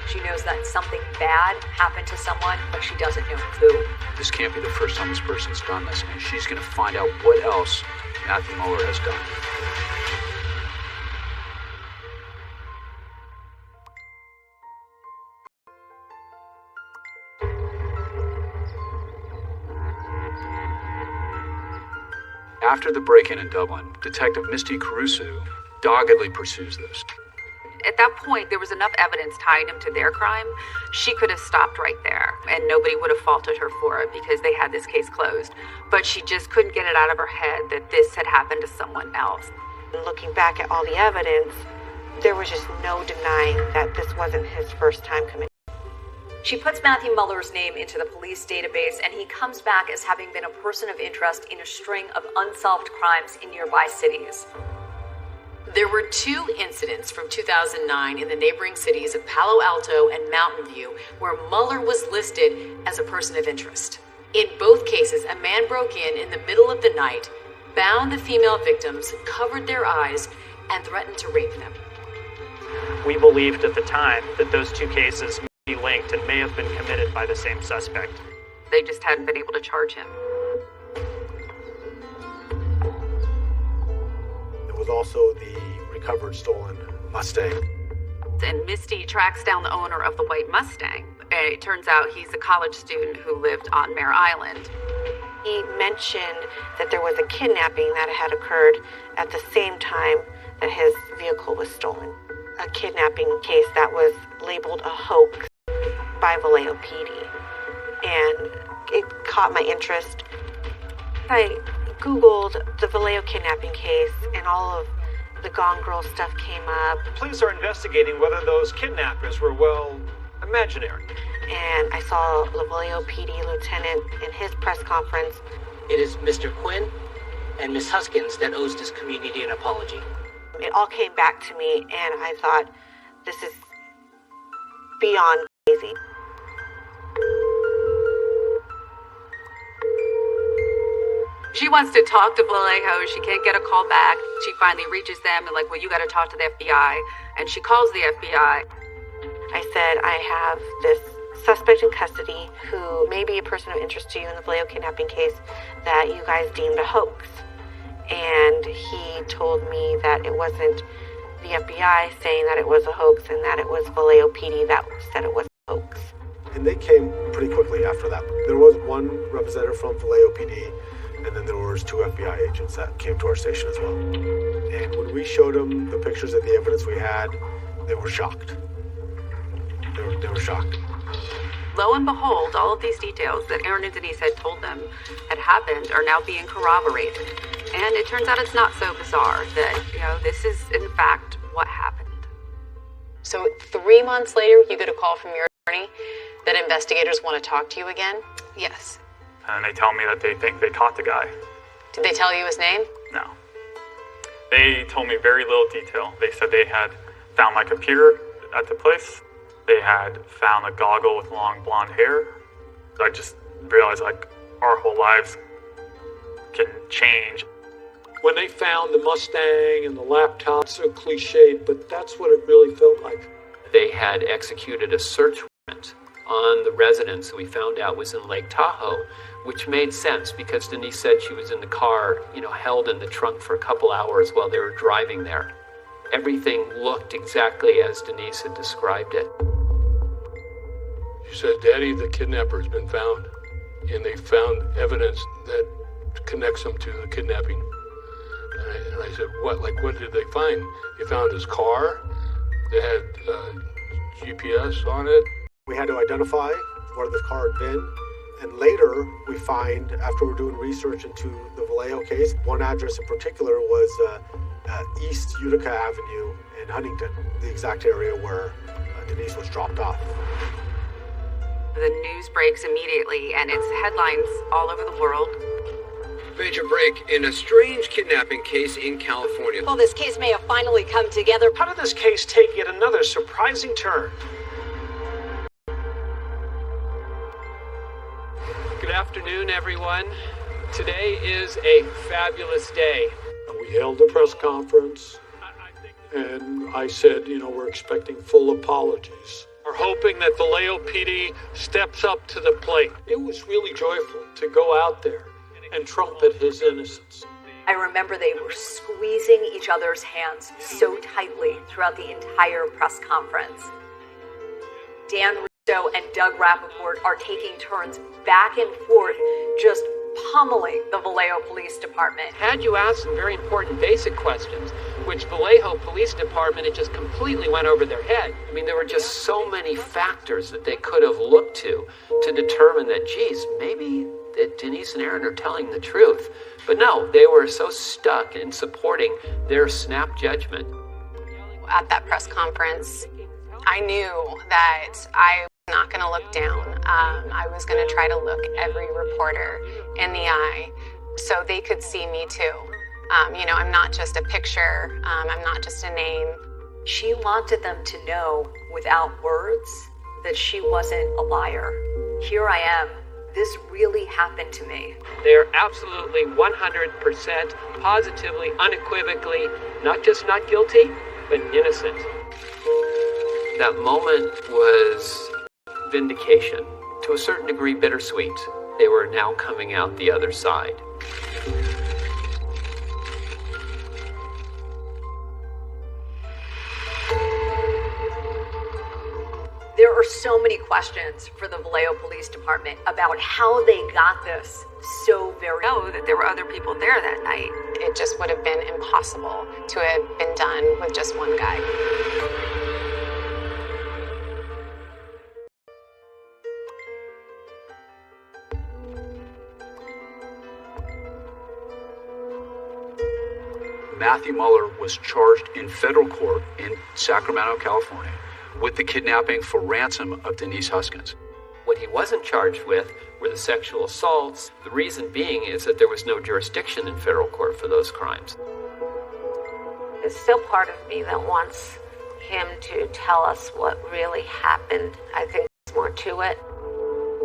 She knows that something bad happened to someone, but she doesn't know who. This can't be the first time this person's done this, and she's going to find out what else Matthew Muller has done. After the break-in in Dublin, Detective Misty Caruso doggedly pursues this. At that point, there was enough evidence tying him to their crime. She could have stopped right there, and nobody would have faulted her for it because they had this case closed. But she just couldn't get it out of her head that this had happened to someone else. Looking back at all the evidence, there was just no denying that this wasn't his first time committing. She puts Matthew Muller's name into the police database, and he comes back as having been a person of interest in a string of unsolved crimes in nearby cities. There were 2 incidents from 2009 in the neighboring cities of Palo Alto and Mountain View where Muller was listed as a person of interest. In both cases, a man broke in the middle of the night, bound the female victims, covered their eyes, and threatened to rape them. We believed at the time that those 2 cases may be linked and may have been committed by the same suspect. They just hadn't been able to charge him. There was also the recovered stolen Mustang. And Misty tracks down the owner of the white Mustang. And it turns out he's a college student who lived on Mare Island. He mentioned that there was a kidnapping that had occurred at the same time that his vehicle was stolen. A kidnapping case that was labeled a hoax by Vallejo PD. And it caught my interest. I Googled the Vallejo kidnapping case, and all of the Gone Girl stuff came up. Police are investigating whether those kidnappers were, well, imaginary. And I saw the Vallejo PD lieutenant in his press conference. It is Mr. Quinn and Miss Huskins that owes this community an apology. It all came back to me, and I thought, this is beyond crazy. She wants to talk to Vallejo. She can't get a call back. She finally reaches them and well, you got to talk to the FBI. And she calls the FBI. I said, I have this suspect in custody who may be a person of interest to you in the Vallejo kidnapping case that you guys deemed a hoax. And he told me that it wasn't the FBI saying that it was a hoax and that it was Vallejo PD that said it was a hoax. And they came pretty quickly after that. There was one representative from Vallejo PD, and then there was 2 FBI agents that came to our station as well. And when we showed them the pictures and the evidence we had, they were shocked. They were shocked. Lo and behold, all of these details that Aaron and Denise had told them had happened are now being corroborated. And it turns out it's not so bizarre that, this is in fact what happened. So 3 months later, you get a call from your attorney that investigators want to talk to you again? Yes. And they tell me that they think they caught the guy. Did they tell you his name? No. They told me very little detail. They said they had found my computer at the place. They had found a goggle with long blonde hair. I just realized, like, our whole lives can change. When they found the Mustang and the laptop, so cliched, but that's what it really felt like. They had executed a search warrant on the residence that we found out was in Lake Tahoe, which made sense because Denise said she was in the car, held in the trunk for a couple hours while they were driving there. Everything looked exactly as Denise had described it. She said, Daddy, the kidnapper's been found. And they found evidence that connects them to the kidnapping. And I said, what? Like, what did they find? They found his car. They had GPS on it. We had to identify where the car had been. And later, we find, after we're doing research into the Vallejo case, one address in particular was East Utica Avenue in Huntington, the exact area where Denise was dropped off. The news breaks immediately, and it's headlines all over the world. Major break in a strange kidnapping case in California. Well, this case may have finally come together. How did this case take yet another surprising turn? Good afternoon, everyone. Today is a fabulous day. We held a press conference, and I said, we're expecting full apologies. We're hoping that Vallejo PD steps up to the plate. It was really joyful to go out there and trumpet his innocence. I remember they were squeezing each other's hands so tightly throughout the entire press conference. Dan Russo and Doug Rappaport are taking turns back and forth, just pummeling the Vallejo Police Department. Had you asked some very important basic questions, which Vallejo Police Department, it just completely went over their head. I mean, there were just so many factors that they could have looked to determine that, geez, maybe that Denise and Aaron are telling the truth. But no, they were so stuck in supporting their snap judgment. At that press conference, I knew that I was not going to look down. I was going to try to look every reporter in the eye so they could see me too. I'm not just a picture. I'm not just a name. She wanted them to know without words that she wasn't a liar. Here I am. This really happened to me. They're absolutely 100% positively, unequivocally, not just not guilty, but innocent. That moment was vindication, to a certain degree bittersweet. They were now coming out the other side. There are so many questions for the Vallejo Police Department about how they got this so very know that there were other people there that night. It just would have been impossible to have been done with just one guy. Matthew Mueller was charged in federal court in Sacramento, California, with the kidnapping for ransom of Denise Huskins. What he wasn't charged with were the sexual assaults. The reason being is that there was no jurisdiction in federal court for those crimes. There's still part of me that wants him to tell us what really happened. I think there's more to it.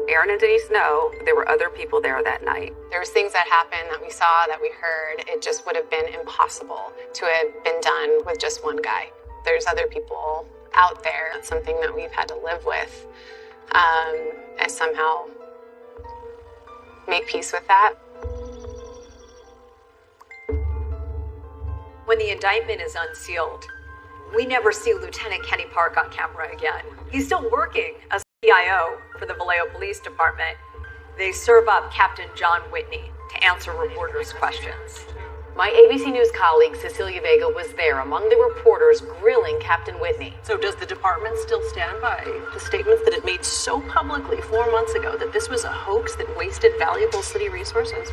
Aaron and Denise know there were other people there that night. There was things that happened that we saw, that we heard. It just would have been impossible to have been done with just one guy. There's other people out there. That's something that we've had to live with, and somehow make peace with that. When the indictment is unsealed, we never see Lieutenant Kenny Park on camera again. He's still working as PIO for the Vallejo Police Department. They serve up Captain John Whitney to answer reporters' questions. My ABC News colleague, Cecilia Vega, was there among the reporters grilling Captain Whitney. So does the department still stand by the statements that it made so publicly 4 months ago that this was a hoax that wasted valuable city resources?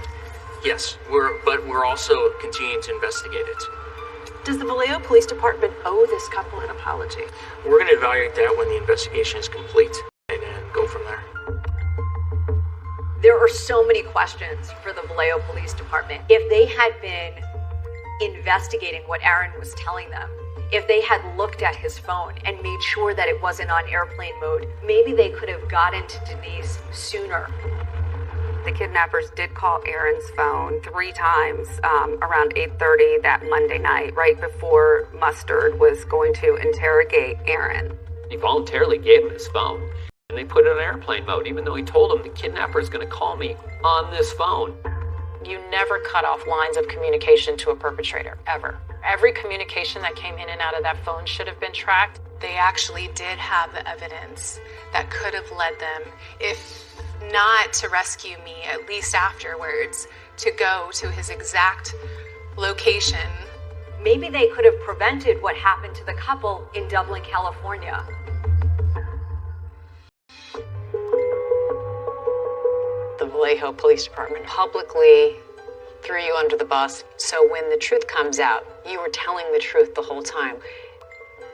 Yes, we're also continuing to investigate it. Does the Vallejo Police Department owe this couple an apology? We're going to evaluate that when the investigation is complete. are so many questions for the Vallejo Police Department. If they had been investigating what Aaron was telling them, if they had looked at his phone and made sure that it wasn't on airplane mode, maybe they could have gotten to Denise sooner. The kidnappers did call Aaron's phone 3 times around 8:30 that Monday night, right before Mustard was going to interrogate Aaron. He voluntarily gave him his phone, and they put it on airplane mode, even though he told him the kidnapper is going to call me on this phone. You never cut off lines of communication to a perpetrator, ever. Every communication that came in and out of that phone should have been tracked. They actually did have the evidence that could have led them, if not to rescue me, at least afterwards, to go to his exact location. Maybe they could have prevented what happened to the couple in Dublin, California. The Vallejo Police Department publicly threw you under the bus, so when the truth comes out, you were telling the truth the whole time.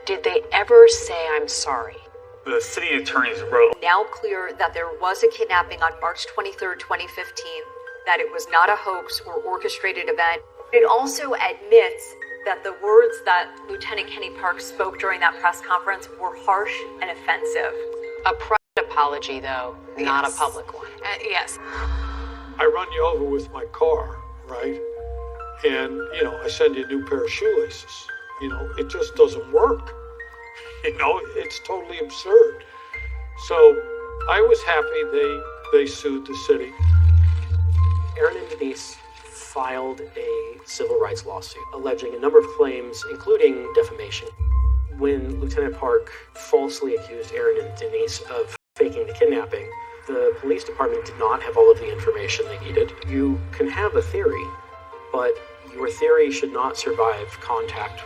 Did they ever say, "I'm sorry"? The city attorneys wrote. Now clear that there was a kidnapping on March 23rd, 2015, that it was not a hoax or orchestrated event. It also admits that the words that Lieutenant Kenny Park spoke during that press conference were harsh and offensive. A private apology, though, not a public one. Yes. I run you over with my car, right? And, I send you a new pair of shoelaces. It just doesn't work. It's totally absurd. So I was happy they sued the city. Aaron and Denise filed a civil rights lawsuit alleging a number of claims, including defamation. When Lieutenant Park falsely accused Aaron and Denise of faking the kidnapping, the police department did not have all of the information they needed. You can have a theory, but your theory should not survive contact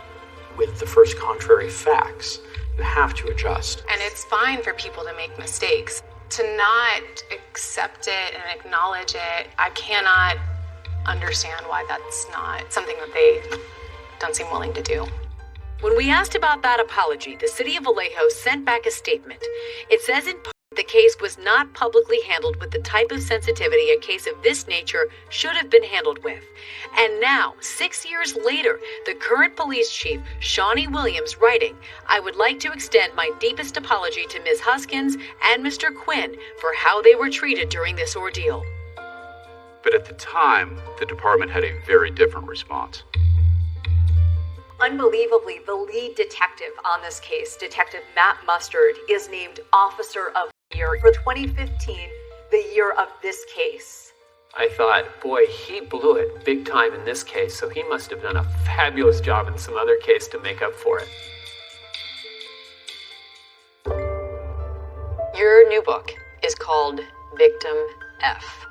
with the first contrary facts. You have to adjust. And it's fine for people to make mistakes. To not accept it and acknowledge it, I cannot understand why that's not something that they don't seem willing to do. When we asked about that apology, the city of Vallejo sent back a statement. It says in part the case was not publicly handled with the type of sensitivity a case of this nature should have been handled with. And now, 6 years later, the current police chief, Shawnee Williams, writing, "I would like to extend my deepest apology to Ms. Huskins and Mr. Quinn for how they were treated during this ordeal." But at the time, the department had a very different response. Unbelievably, the lead detective on this case, Detective Matt Mustard, is named Officer of the Year for 2015, the year of this case. I thought, boy, he blew it big time in this case, so he must have done a fabulous job in some other case to make up for it. Your new book is called Victim F.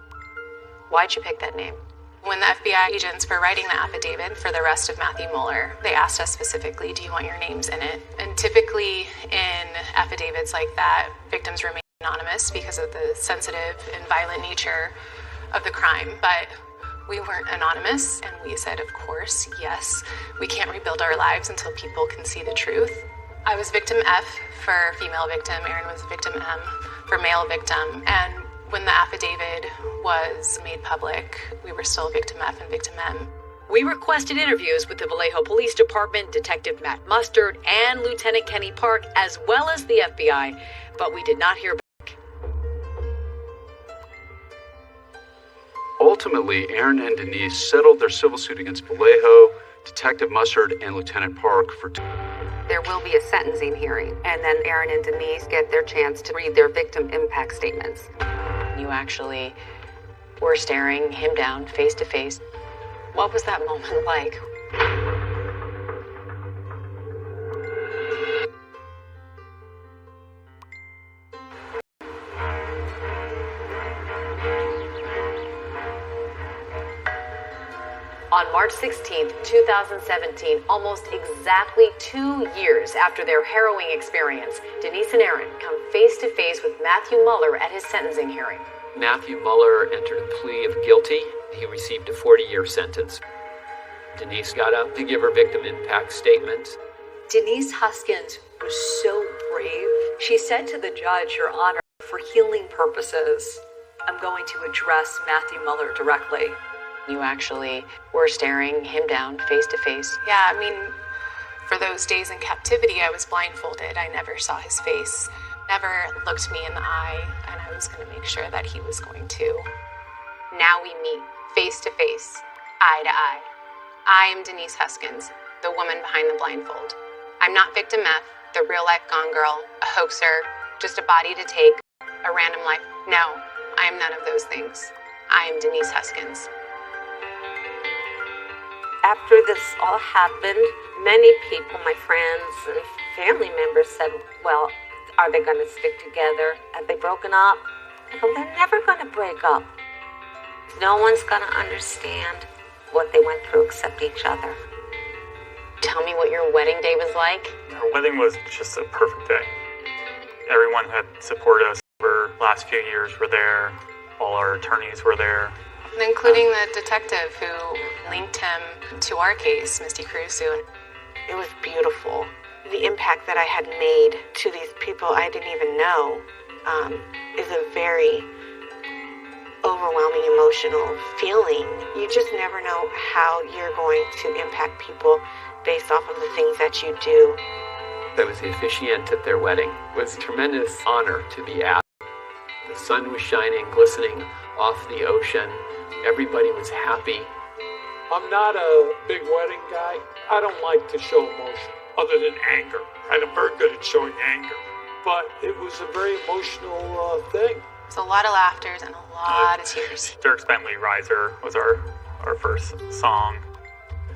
Why'd you pick that name? When the FBI agents were writing the affidavit for the arrest of Matthew Mueller, they asked us specifically, do you want your names in it? And typically in affidavits like that, victims remain anonymous because of the sensitive and violent nature of the crime. But we weren't anonymous, and we said, of course, yes, we can't rebuild our lives until people can see the truth. I was victim F for female victim, Aaron was victim M for male victim, and when the affidavit was made public, we were still victim F and victim M. We requested interviews with the Vallejo Police Department, Detective Matt Mustard, and Lieutenant Kenny Park, as well as the FBI, but we did not hear back. Ultimately, Aaron and Denise settled their civil suit against Vallejo, Detective Mustard, and Lieutenant Park for There will be a sentencing hearing, and then Aaron and Denise get their chance to read their victim impact statements. You actually were staring him down face to face. What was that moment like? On March 16th, 2017, almost exactly 2 years after their harrowing experience, Denise and Aaron come face to face with Matthew Mueller at his sentencing hearing. Matthew Mueller entered a plea of guilty. He received a 40-year sentence. Denise got up to give her victim impact statement. Denise Huskins was so brave. She said to the judge, Your Honor, for healing purposes, I'm going to address Matthew Mueller directly. You actually were staring him down face to face. Yeah, I mean, for those days in captivity, I was blindfolded. I never saw his face, never looked me in the eye, and I was going to make sure that he was going to. Now we meet face to face, eye to eye. I am Denise Huskins, the woman behind the blindfold. I'm not Victim F, the real-life Gone Girl, a hoaxer, just a body to take, a random life. No, I am none of those things. I am Denise Huskins. After this all happened, many people, my friends and family members said, well, are they going to stick together? Have they broken up? I go, they're never going to break up. No one's going to understand what they went through except each other. Tell me what your wedding day was like. Our wedding was just a perfect day. Everyone who had supported us over the last few years were there. All our attorneys were there. And including the detective who linked him to our case, Misty Caruso. It was beautiful. The impact that I had made to these people I didn't even know is a very overwhelming emotional feeling. You just never know how you're going to impact people based off of the things that you do. I was the officiant at their wedding. It was a tremendous honor to be asked. The sun was shining, glistening off the ocean. Everybody was happy. I'm not a big wedding guy. I don't like to show emotion, other than anger. I'm very good at showing anger. But it was a very emotional thing. It's a lot of laughters and a lot of tears. Dierks Bentley Riser was our first song.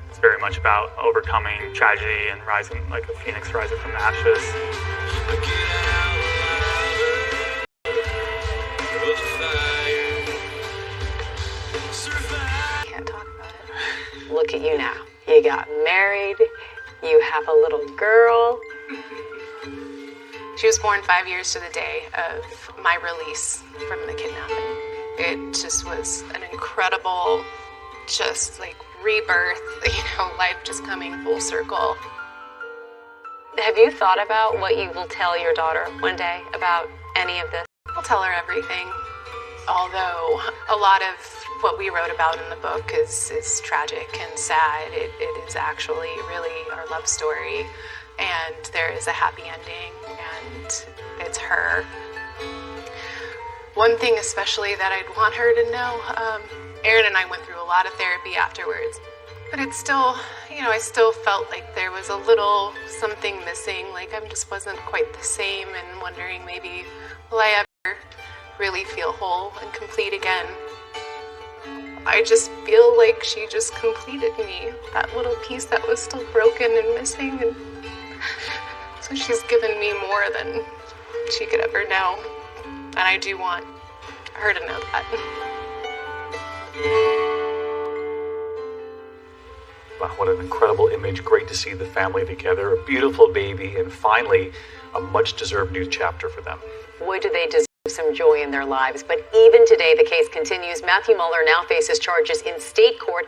It's very much about overcoming tragedy and rising like a phoenix rising from the ashes. Can't talk about it. Look at you now. You got married. You have a little girl. She was born 5 years to the day of my release from the kidnapping. It just was an incredible, just like rebirth, life just coming full circle. Have you thought about what you will tell your daughter one day about any of this? I'll tell her everything. Although a lot of what we wrote about in the book is tragic and sad. It is actually really our love story. And there is a happy ending, and it's her. One thing especially that I'd want her to know, Aaron and I went through a lot of therapy afterwards, but it's still, I still felt like there was a little something missing, like I just wasn't quite the same, and wondering maybe, will I ever really feel whole and complete again? I just feel like she just completed me, that little piece that was still broken and missing, and so she's given me more than she could ever know. And I do want her to know that. Wow, what an incredible image. Great to see the family together. A beautiful baby, and finally, a much-deserved new chapter for them. Boy, do they deserve some joy in their lives. But even today, the case continues. Matthew Mueller now faces charges in state court